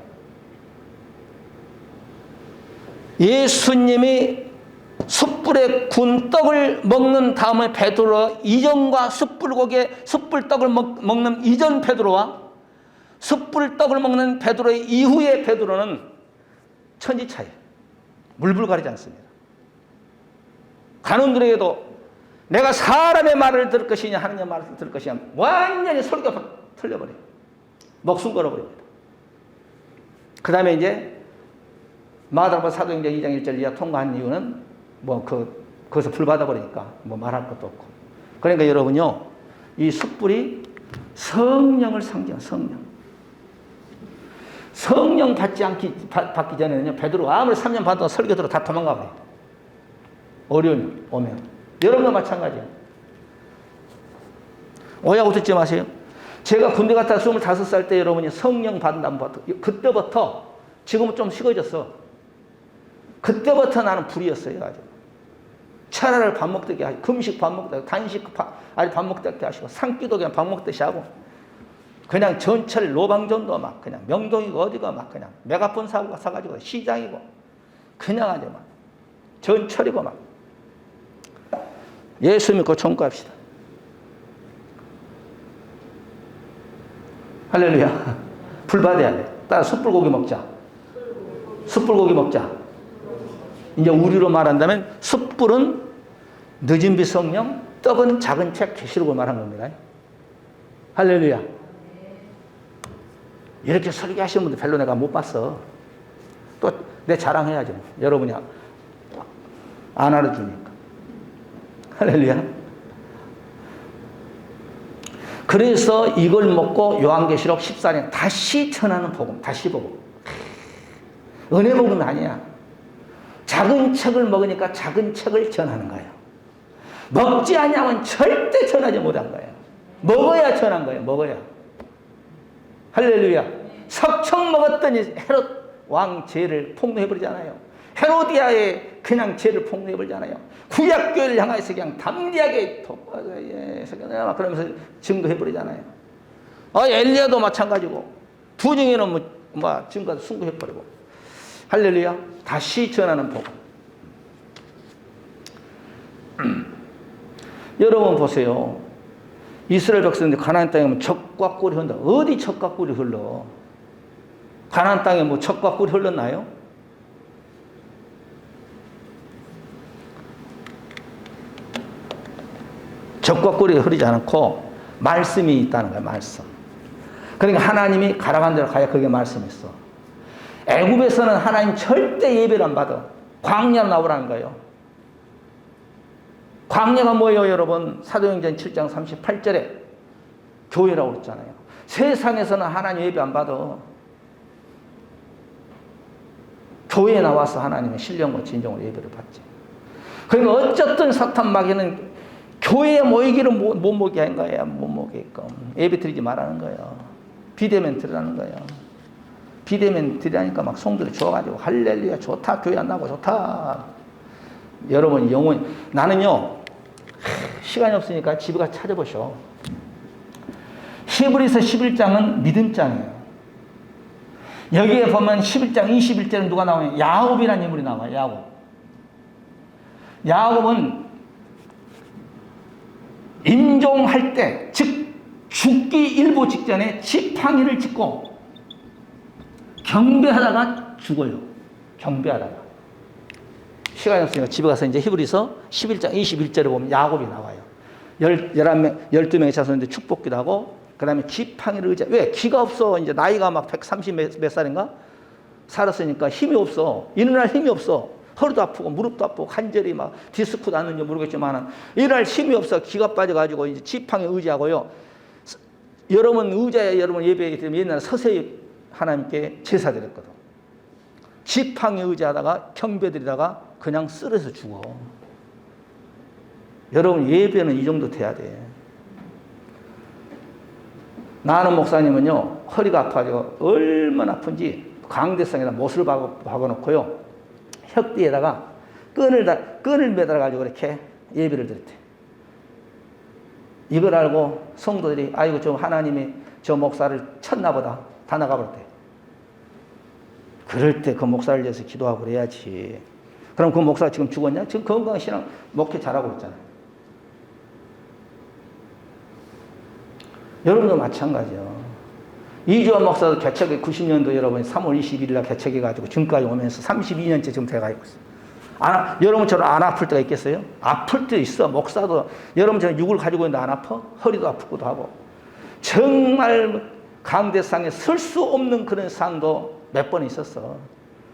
예수님이 숯불에 구운 떡을 먹는 다음에 베드로 이전과 숯불떡을 먹는 이전 베드로와 숯불떡을 먹는 베드로의 이후의 베드로는 천지 차이. 물불 가리지 않습니다. 간원들에게도 내가 사람의 말을 들을 것이냐 하느님의 말을 들을 것이냐 완전히 설교가 틀려버려요. 목숨 걸어버립니다. 그 다음에 이제 마가복음 사도행전 2장 1절 이하 통과한 이유는 거기서 불받아버리니까 말할 것도 없고. 그러니까 여러분요, 이 숯불이 성령을 상징해요. 성령 받기 전에는요, 베드로가 아무리 3년 반동안 설교 들어 다 도망가 버려요. 어려움이 오면. 여러분도 마찬가지예요. 오해하고 듣지 마세요. 제가 군대 갔다 25살 때 여러분이 성령 받는다부터 그때부터 지금은 좀 식어졌어. 그때부터 나는 불이었어요. 아주. 차라리 밥 먹듯이 하시고, 금식 밥 먹듯이, 단식 밥 먹듯이 하시고, 산기도 그냥 밥 먹듯이 하고, 그냥 전철 로방전도 막 그냥 명동이고 어디가 막 그냥 메가폰 사가지고 시장이고, 그냥 아주 막 전철이고 막. 예수 믿고 청구합시다. 할렐루야. 불 받아야 돼. 따라 숯불고기 먹자. 숯불고기 먹자. 이제 우리로 말한다면 숯불은 늦은 비 성령, 떡은 작은 책 계시록을 말한 겁니다. 할렐루야. 이렇게 설교하시는 분들 별로 내가 못 봤어. 또 내 자랑해야죠. 여러분이 안 알아주니까. 할렐루야. 그래서 이걸 먹고 요한계시록 14장 다시 전하는 복음, 다시 복음. 은혜 복음이 아니야. 작은 책을 먹으니까 작은 책을 전하는 거예요. 먹지 않으면 절대 전하지 못한 거예요. 먹어야 전한 거예요. 먹어야. 할렐루야. 석청 먹었더니 헤롯 왕 죄를 폭로해버리잖아요. 헤로디아의 그냥 죄를 폭로해버리잖아요. 구약교회를 향해서 그냥 담대하게 그러면서 증거해버리잖아요. 엘리야도 마찬가지고 두 중에는 증거 승부해버리고. 할렐루야. 다시 전하는 복음. 여러분 보세요. 이스라엘 백성들 가나안 땅에 오면 젖과 꿀이 흐른다. 어디 젖과 꿀이 흘러? 가나안 땅에 젖과 꿀이 흘렀나요? 젖과 꿀이 흐르지 않고 말씀이 있다는 거예요. 말씀. 그러니까 하나님이 가라간 대로 가야 그게 말씀이 있어. 애굽에서는 하나님 절대 예배를 안 받아. 광야로 나오라는 거예요. 광야가 뭐예요, 여러분? 사도행전 7장 38절에 교회라고 그랬잖아요. 세상에서는 하나님 예배 안 받아. 교회에 나와서 하나님의 신령과 진정으로 예배를 받지. 그러니까 어쨌든 사탄 마귀는 교회에 모이기를 못 모게 한 거예요. 못 모게끔. 예배 드리지 말라는 거예요. 비대면 드리라는 거예요. 비대면 드리라니까 막 성들이 좋아가지고 할렐루야 좋다. 교회 안 나고 좋다. 여러분 영원히. 나는요. 시간이 없으니까 집에 가서 찾아보셔. 히브리서 11장은 믿음장이에요. 여기에 보면 11장 21절은 누가 나오냐? 야곱이라는 인물이 나와요. 야곱. 야곱은 임종할 때, 즉 죽기 일보 직전에 지팡이를 짚고 경배하다가 죽어요. 경배하다가. 시간이 없으니까 집에 가서 이제 히브리서 11장 21절에 보면 야곱이 나와요. 11명, 12명의 자손인데 축복기도 하고, 그 다음에 지팡이를 의지하, 왜? 기가 없어. 이제 나이가 막 130 몇 살인가? 살았으니까 힘이 없어. 일어날 힘이 없어. 허리도 아프고, 무릎도 아프고, 관절이 막 디스크 났는지 모르겠지만, 일어날 힘이 없어. 기가 빠져가지고, 이제 지팡이 의지하고요. 여러분 의자에 여러분 예배에 되면 옛날에 서서히 하나님께 제사 드렸거든. 지팡이 의지하다가 경배드리다가 그냥 쓰러져 죽어. 여러분 예배는 이 정도 돼야 돼. 나는 목사님은요, 허리가 아파가지고 얼마나 아픈지 광대상에다 못을 박아놓고요, 혁뒤에다가 끈을 매달아가지고 이렇게 예배를 드렸대. 이걸 알고 성도들이 아이고 저 하나님이 저 목사를 쳤나보다 다 나가버렸대. 그럴 때 그 목사를 위해서 기도하고 그래야지. 그럼 그 목사가 지금 죽었냐? 지금 건강신앙 목회 잘하고 있잖아요. 여러분도 마찬가지요. 이주환 목사도 개척에 90년도 여러분 3월 20일 날 개척해가지고 지금까지 오면서 32년째 지금 돼가고 있어요. 여러분처럼 안 아플 때가 있겠어요? 아플 때 있어. 목사도 여러분처럼 육을 가지고 있는데 안 아파? 허리도 아프기도 하고. 정말 강대상에 설 수 없는 그런 상도 몇 번 있었어.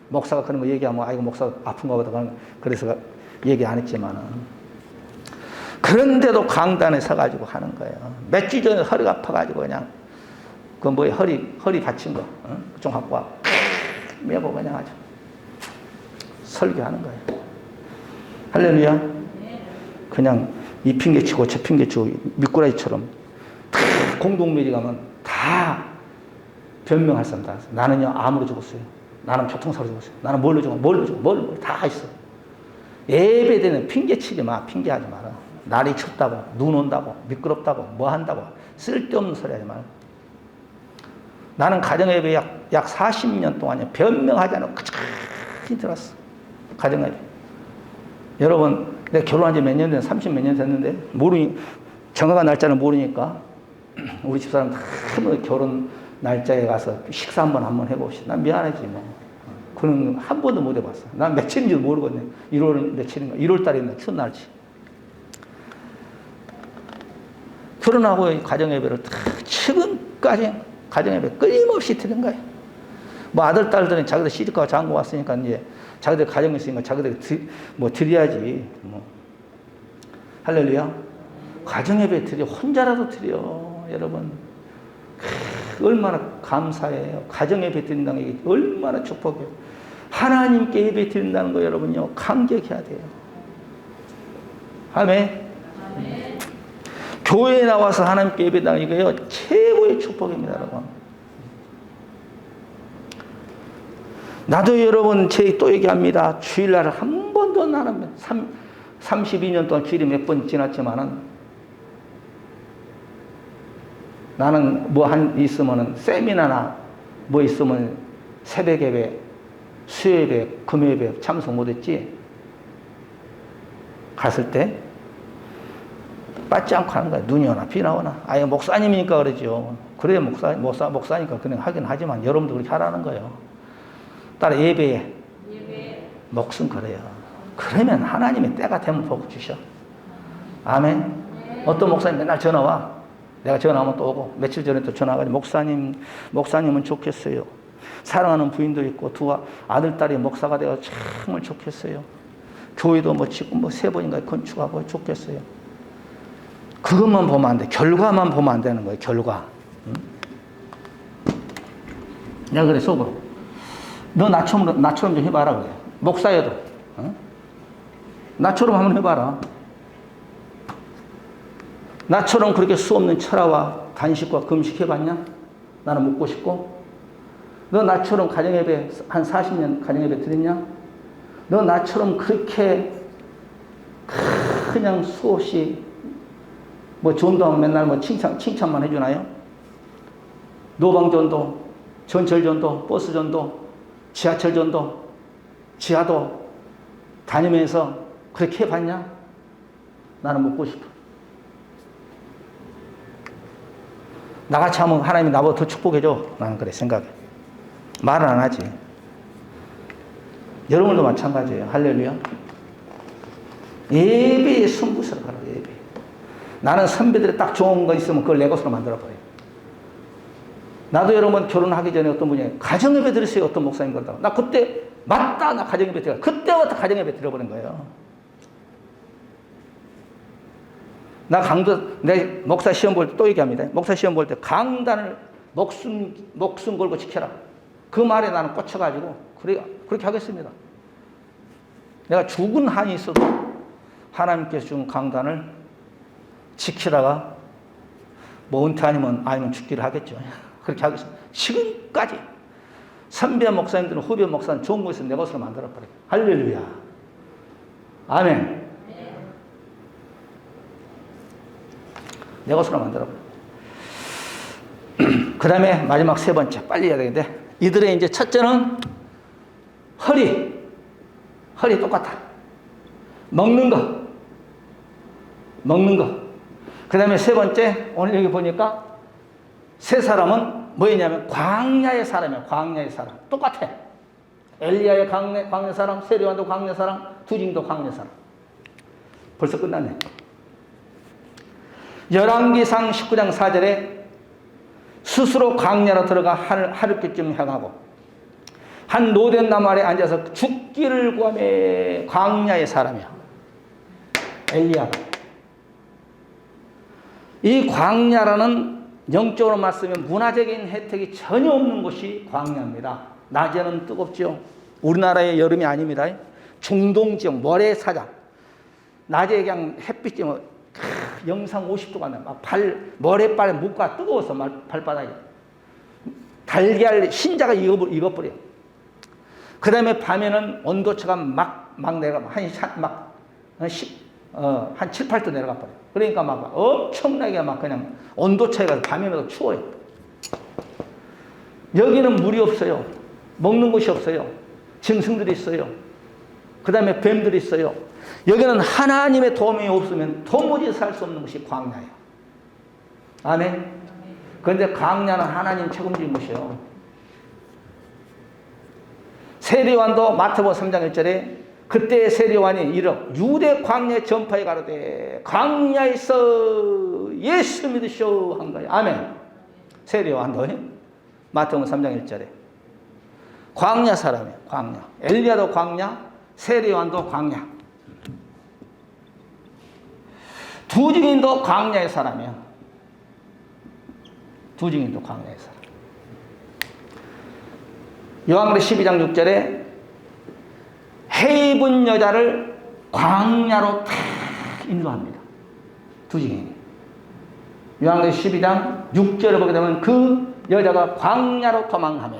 목사가 그런 거 얘기하면 아이고 목사 아픈가 보다 그래서 얘기 안 했지만은, 그런데도 강단에 서가지고 하는 거예요. 몇 주 전에 허리가 아파가지고 그냥 그 뭐에 허리 다친 거 좀 갖고 와 매고 그냥 아주 설교하는 거예요. 할렐루야. 그냥 이 핑계치고 저 핑계치고 미꾸라지처럼 다 공동묘지 가면 다 변명할 사람 다 있어요. 나는요 암으로 죽었어요. 나는 교통사고로 죽었어요. 나는 뭘로 죽었어요. 뭘 다 있어. 예배 때는 핑계치지 마. 핑계하지 마라. 날이 춥다고, 눈 온다고, 미끄럽다고, 뭐 한다고 쓸데없는 소리 하지 마라. 나는 가정예배 약 40년 동안 변명하지 않고 그렇게 들었어. 가정예배. 여러분, 내가 결혼한 지 몇 년 됐는데, 30 몇 년 됐는데, 정확한 날짜를 모르니까, 우리 집사람 다 결혼 날짜에 가서 식사 한번 해봅시다. 난 미안하지, 뭐. 그런 한 번도 못 해봤어. 난 며칠인지도 모르거든요. 1월 며칠인가, 1월 달인가, 추운 날치. 결혼하고 가정예배를 다 지금까지 가정예배 끊임없이 드린 거예요. 뭐 아들, 딸들은 자기들 시집가고 장고 왔으니까 이제 자기들 가정이 있으니까 자기들 드려야지. 뭐. 할렐루야. 가정예배 드려. 혼자라도 드려. 여러분. 얼마나 감사해요. 가정예배 드린다는 게 얼마나 축복이에요. 하나님께 예배 드린다는 거 여러분요. 감격해야 돼요. 아멘. 아멘. 교회에 나와서 하나님께 예배드리는 이거요. 최고의 축복입니다, 여러분. 나도 여러분 또 얘기합니다. 주일날을 한 번도 나는 32년 동안 주일이 몇 번 지났지만은 나는 뭐 있으면은 세미나나 뭐 있으면 새벽 예배, 수요예배, 금요예배 참석 못했지. 갔을 때 빠지 않고 하는 거야. 눈이 오나 비나 오나. 아예 목사님이니까 그러죠. 그래 목사니까 그냥 하긴 하지만 여러분도 그렇게 하라는 거예요. 따라 예배에 목숨 걸어요. 그러면 하나님이 때가 되면 복 주셔. 아멘. 어떤 목사님 맨날 전화 와. 내가 전화하면 또 오고, 며칠 전에 또 전화 와가지고 목사님은 좋겠어요. 사랑하는 부인도 있고 두 아들 딸이 목사가 되어 정말 좋겠어요. 교회도 뭐 지금 뭐 3번인가 건축하고 좋겠어요. 그것만 보면 안 돼. 결과만 보면 안 되는 거예요. 결과. 응? 내가 그래 속으로. 너 나처럼 좀 해봐라 그래. 목사여도. 응? 나처럼 한번 해봐라. 나처럼 그렇게 수없는 철화와 단식과 금식 해봤냐? 나는 묻고 싶고. 너 나처럼 가정예배 한 40년 가정예배 드렸냐? 너 나처럼 그렇게 그냥 수없이 뭐 전도하면 맨날 뭐 칭찬만 해주나요? 노방전도, 전철전도, 버스전도, 지하철전도, 지하도 다니면서 그렇게 해봤냐? 나는 묻고 싶어. 나같이 하면 하나님이 나보다 더 축복해줘. 나는 그래 생각해. 말은 안 하지. 여러분도 마찬가지예요. 할렐루야. 예배의 승부수를 가라. 예배. 나는 선배들이 딱 좋은 거 있으면 그걸 내 것으로 만들어버려요. 나도 여러분 결혼하기 전에 어떤 분이 가정예배 드리세요. 어떤 목사님 그러다가. 나 그때 맞다. 나 가정예배 드려. 그때부터 가정예배 드려버린 거예요. 나 내 목사 시험 볼 때 또 얘기합니다. 목사 시험 볼 때 강단을 목숨 걸고 지켜라. 그 말에 나는 꽂혀가지고 그렇게 하겠습니다. 내가 죽은 한이 있어도 하나님께서 준 강단을 지키다가 뭐 은퇴 아니면 죽기를 하겠죠. 그렇게 하겠습니다. 지금까지 선배 목사님들은 후배 목사는 좋은 거 있으면 내 것으로 만들어버려요. 할렐루야. 아멘. 내 것으로 만들어버려요. 그 다음에 마지막 세 번째 빨리 해야 되는데 이들의 이제 첫째는 허리 똑같아. 먹는 거. 그 다음에 세 번째 오늘 여기 보니까 세 사람은 뭐였냐면 광야의 사람이야. 광야의 사람 똑같아. 엘리야의 광야 사람, 세리완도 광야 사람, 두징도 광야 사람. 벌써 끝났네. 열왕기상 19장 4절에 스스로 광야로 들어가 하룻길쯤 향하고 한 노된 나무 아래 앉아서 죽기를 구하며 광야의 사람이야. 엘리야가. 이 광야라는 영적으로 말씀면 문화적인 혜택이 전혀 없는 곳이 광야입니다. 낮에는 뜨겁죠. 우리나라의 여름이 아닙니다. 중동지역 모래사장. 낮에 그냥 햇빛이 영상 50도가 나. 막 모래발에 묵가 뜨거워서 발바닥이. 달걀 흰자가 익어버려. 그 다음에 밤에는 온도차가 막 내려가. 한 7, 8도 내려가 버려. 그러니까 막 엄청나게 막 그냥 온도 차이가 밤에도 추워요. 여기는 물이 없어요. 먹는 곳이 없어요. 짐승들이 있어요. 그 다음에 뱀들이 있어요. 여기는 하나님의 도움이 없으면 도무지 살 수 없는 것이 광야예요. 아멘. 그런데 광야는 하나님 책임진 곳이에요. 세리완도 마태복음 3장 1절에 그때 세리완이 이르 유대 광야 전파에 가로되 광야에서 예수 믿으시오 한 거예요. 아멘. 세리완도 마태복음 3장 1절에 광야 사람이에요. 광야. 엘리야도 광야, 세리완도 광야. 두 증인도 광야의 사람이에요. 두 증인도 광야의 사람. 요한계시록 12장 6절에 해 입은 여자를 광야로 탁 인도합니다. 두 증인이. 요한계시록 12장 6절을 보게 되면 그 여자가 광야로 도망하며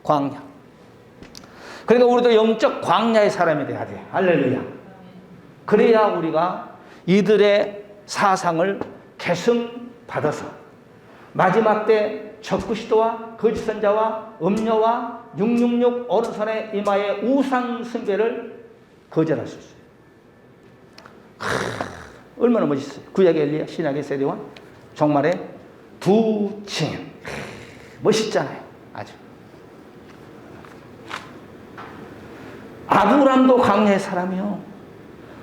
광야. 그러니까 우리도 영적 광야의 사람이 돼야 돼. 할렐루야. 그래야 우리가 이들의 사상을 계승받아서 마지막 때 적그리스도와 거짓 선자와 음녀와 666 오른손의 이마의 우상 숭배를 거절할 수 있어요. 얼마나 멋있어요. 구약의 엘리야, 신약의 세리완, 종말의 두 증인. 멋있잖아요. 아주. 아브람도 광야의 사람이요.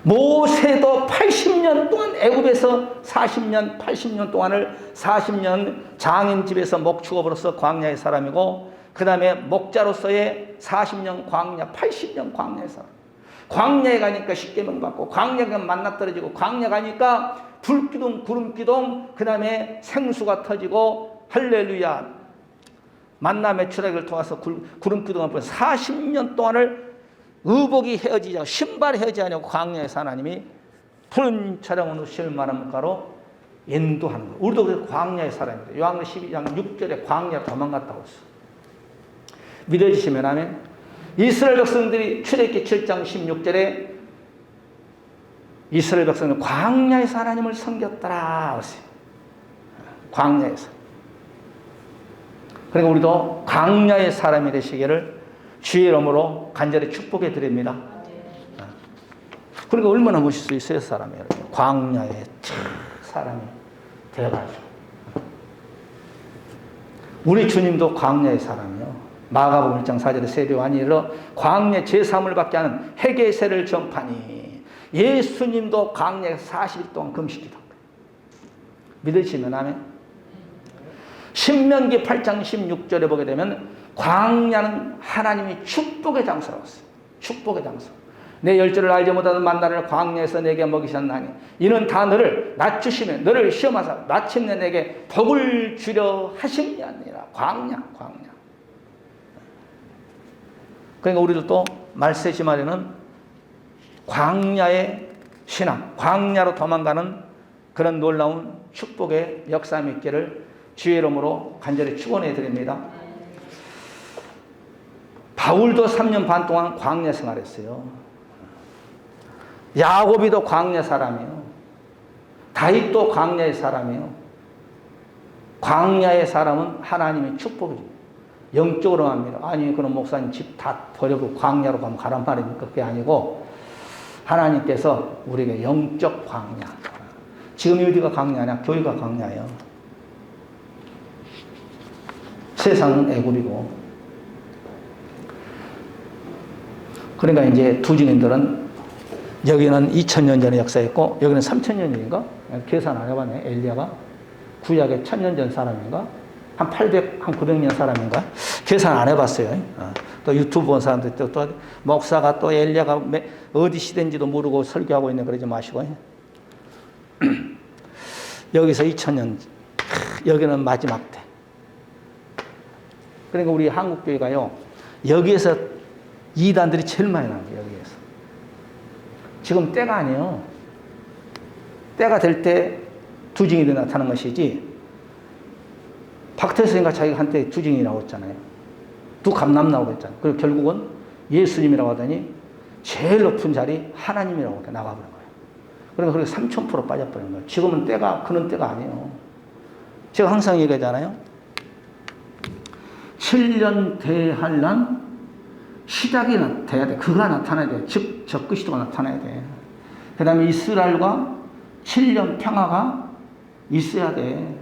모세도 80년 동안 애굽에서 40년, 80년 동안을 40년 장인 집에서 목축업으로서 광야의 사람이고 그 다음에 목자로서의 40년 광야, 80년 광야의 사람. 광야에 가니까 십계명 받고 광야에 만나 떨어지고 광야 가니까 불기둥, 구름기둥, 그 다음에 생수가 터지고 할렐루야. 만나 매출하기를 통해서 구름기둥 앞에 40년 동안을 의복이 헤어지지 않고 신발이 헤어지지 않고 광야에 산 하나님이 푸른 촬영으로 실만한 물가로 인도하는 거예요. 우리도 그래서 광야의 사람입니다. 요한계시록 12장 6절에 광야 도망갔다고 했어. 믿어지시면 아멘. 이스라엘 백성들이 출애굽기 7장 16절에 이스라엘 백성은 광야에서 하나님을 섬겼더라 했어요. 광야에서. 그러니까 우리도 광야의 사람이 되시기를 주의 이름으로 간절히 축복해 드립니다. 그러니까 얼마나 멋있어 이 세 사람이 여러분. 광야의 사람이 되어가지고. 우리 주님도 광야의 사람이요. 마가복음 1장 4절에 세리완이 이르러 광야 제3을 받게 하는 회개세를 전파니 예수님도 광야에서 40일 동안 금식기도. 믿으시면 아멘. 신명기 8장 16절에 보게 되면 광야는 하나님이 축복의 장소라고 했어요. 축복의 장소. 내 열조를 알지 못하는 만나를 광야에서 내게 먹이셨나니 이는 다 너를 낮추시며 너를 시험하사 마침내 내게 복을 주려 하심이 아니라. 광야. 그러니까 우리들도 말세지 말에는 광야의 신앙, 광야로 도망가는 그런 놀라운 축복의 역사함이 있기를 주의 이름으로 간절히 축원해 드립니다. 바울도 3년 반 동안 광야 생활했어요. 야곱이도 광야 사람이에요. 다윗도 광야의 사람이에요. 광야의 사람은 하나님의 축복이죠. 영적으로 합니다. 아니 그럼 목사님 집 다 버리고 광야로 가면 가란 말입니까? 그게 아니고 하나님께서 우리에게 영적 광야. 지금 어디가 광야냐? 교회가 광야예요. 세상은 애굽이고. 그러니까 이제 두 증인들은 여기는 2000년 전의 역사였고 여기는 3000년 전인가? 계산 안 해봤네. 엘리야가 구약의 1000년 전 사람인가? 한 900년 사람인가? 계산 안 해봤어요. 또 유튜브 본 사람들 또 목사가 또 엘리야가 어디 시대인지도 모르고 설교하고 있는 그러지 마시고. 여기서 2000년, 여기는 마지막 때. 그러니까 우리 한국교회가요, 여기에서 이단들이 제일 많이 나와요, 여기에서. 지금 때가 아니에요. 때가 될 때 두 증인이 나타나는 것이지, 박태수인가 자기가 한때 두 증인이 나왔잖아요. 두 감남 나오고 했잖아요. 그리고 결국은 예수님이라고 하더니 제일 높은 자리 하나님이라고 나가버린 거예요. 그러니까 그렇게 3000% 빠져버린 거예요. 지금은 때가, 그런 때가 아니에요. 제가 항상 얘기하잖아요. 7년 대환란 시작이 돼야 돼. 그가 나타나야 돼. 즉, 적그리스도가 나타나야 돼. 그 다음에 이스라엘과 7년 평화가 있어야 돼.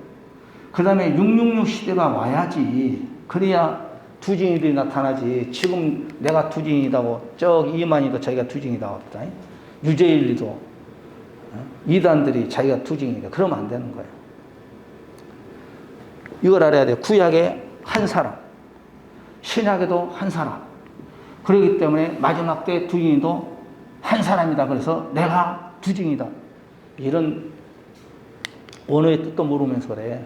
그 다음에 666 시대가 와야지. 그래야 두 증인들이 나타나지. 지금 내가 두 증인이다고, 저기 이만희도 자기가 두 증인이다고 했다. 유재일리도 이단들이 자기가 두 증인이다. 그러면 안 되는 거예요. 이걸 알아야 돼요. 구약에 한 사람, 신약에도 한 사람. 그렇기 때문에 마지막 때 두 증인도 한 사람이다. 그래서 내가 두 증인이다. 이런 언어의 뜻도 모르면서 그래.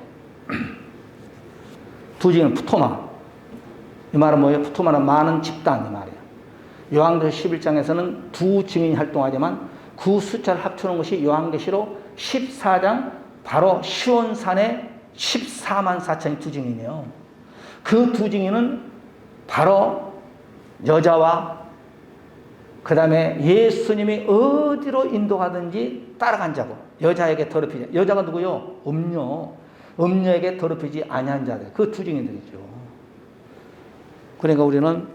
두 증인 푸토마. 이 말은 뭐예요? 푸토마는 많은 집단 이 말이에요. 요한계시록 11장에서는 두 증인이 활동하지만 그 숫자를 합쳐놓은 것이 요한계시록 14장 바로 시온산에 14만 4천이 두 증인이에요. 그 두 증인은 바로 여자와 그 다음에 예수님이 어디로 인도하든지 따라간 자고 여자에게 더럽히지. 여자가 누구요? 음녀에게 더럽히지 아니한 자들. 그 두 증인들이죠. 그러니까 우리는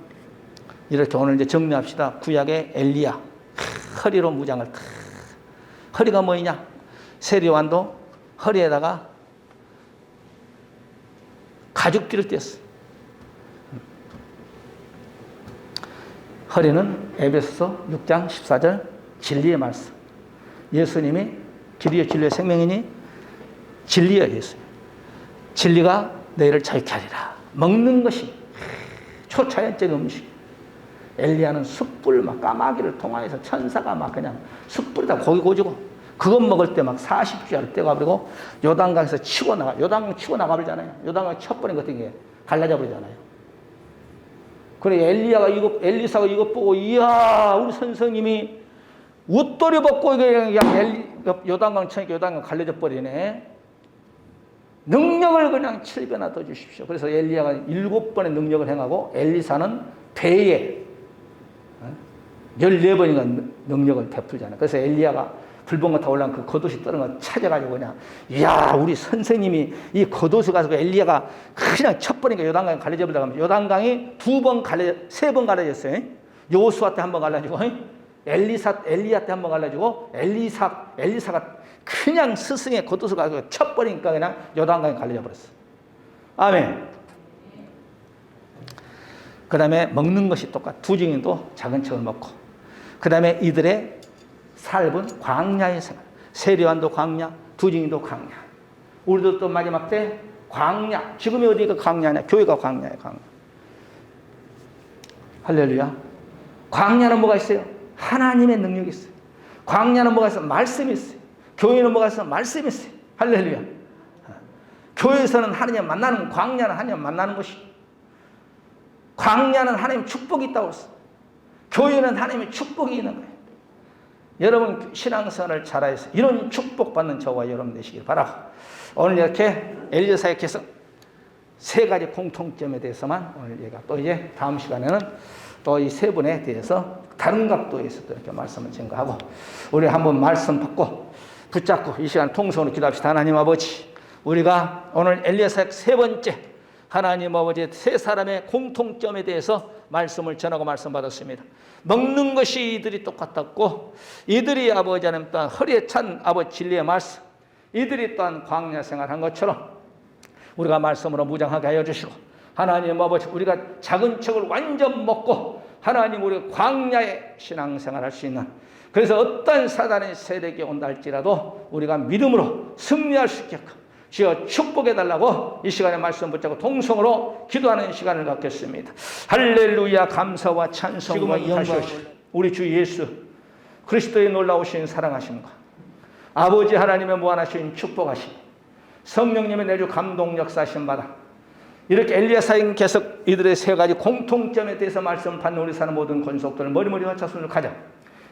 이렇게 오늘 이제 정리합시다. 구약의 엘리야. 허리로 무장을 허리가 뭐이냐? 세리완도 허리에다가 가죽띠를 뗐어. 허리는 에베소서 6장 14절 진리의 말씀. 예수님이 길이요 진리의 생명이니 진리여 예수님. 진리가 너희를 자유케 하리라. 먹는 것이 초자연적인 음식. 엘리야는 숯불 막 까마귀를 통하여서 천사가 막 그냥 숯불에다 고기 고지고 그것 먹을 때 막 40주야를 떼가버리고 요단강에서 치고 나가. 요단강 치고 나가버리잖아요. 요단강 쳐버린 것 같은 게 갈라져 버리잖아요. 그래 엘리사가 이것 보고 이야 우리 선생님이 웃돌이 벗고 그냥 요단강 쳐니까 요단강 갈라져 버리네. 능력을 그냥 7배나 더 주십시오. 그래서 엘리야가 7번의 능력을 행하고 엘리사는 배에 14번인가 능력을 베풀잖아요. 그래서 엘리야가 불봉거 타 올라간 그 겉옷이 떠는 거 찾아가지고 그냥 이야 우리 선생님이 이 겉옷을 가서 엘리야가 그냥 쳐버리니까 요단강이 갈라져 버리다가 요단강이 3번 갈라졌어요. 여호수아 때 한 번 갈라지고 엘리야 때 한 번 갈라지고 엘리사가 그냥 스승의 겉옷을 가지고 쳐버리니까 그냥 요단강이 갈라져 버렸어. 아멘. 그 다음에 먹는 것이 똑같아. 두 증인도 작은 척을 먹고 그 다음에 이들의 삶은 광야의 생활. 세례요한도 광야, 두징이도 광야. 우리도 또 마지막 때 광야. 지금이 어디가 광야냐? 교회가 광야예요, 광야. 할렐루야. 광야는 뭐가 있어요? 하나님의 능력이 있어요. 광야는 뭐가 있어요? 말씀이 있어요. 교회는 뭐가 있어요? 말씀이 있어요. 할렐루야. 교회에서는 하나님 만나는, 광야는 하나님 만나는 것이. 광야는 하나님 축복이 있다고 했어요. 교회는 하나님의 축복이 있는 거예요. 여러분 신앙생활을 잘해서 이런 축복받는 저와 여러분 되시길 바라고, 오늘 이렇게 엘리야 사역에서 세 가지 공통점에 대해서만 오늘 얘가 또 이제 다음 시간에는 또 이 세 분에 대해서 다른 각도에서 또 이렇게 말씀을 증거하고, 우리 한번 말씀 받고 붙잡고 이 시간 통성으로 기도합시다. 하나님 아버지, 우리가 오늘 엘리야 사역 세 번째 하나님 아버지 세 사람의 공통점에 대해서 말씀을 전하고 말씀 받았습니다. 먹는 것이 이들이 똑같았고, 이들이 아버지 하나님 또한 허리에 찬 아버지 진리의 말씀, 이들이 또한 광야 생활한 것처럼 우리가 말씀으로 무장하게 하여 주시고, 하나님 아버지 우리가 작은 척을 완전 먹고 하나님 우리가 광야의 신앙생활할 수 있는, 그래서 어떤 사단의 세력이 온다 할지라도 우리가 믿음으로 승리할 수 있게끔 주여 축복해달라고 이 시간에 말씀 붙잡고 동성으로 기도하는 시간을 갖겠습니다. 할렐루야. 감사와 찬송과 영광 우리 주 예수 그리스도의 놀라우신 사랑하심과 아버지 하나님의 무한하신 축복하심, 성령님의 내주 감동 역사하심 받아 이렇게 엘리야 사역 계속 이들의 세 가지 공통점에 대해서 말씀 받는 우리 사는 모든 권속들을 머리머리와 자손을 가져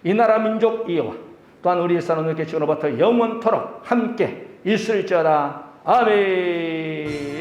이 나라 민족 이해와 또한 우리 일사는 이렇게 지금부터 영원토록 함께 있을지어다. 아멘.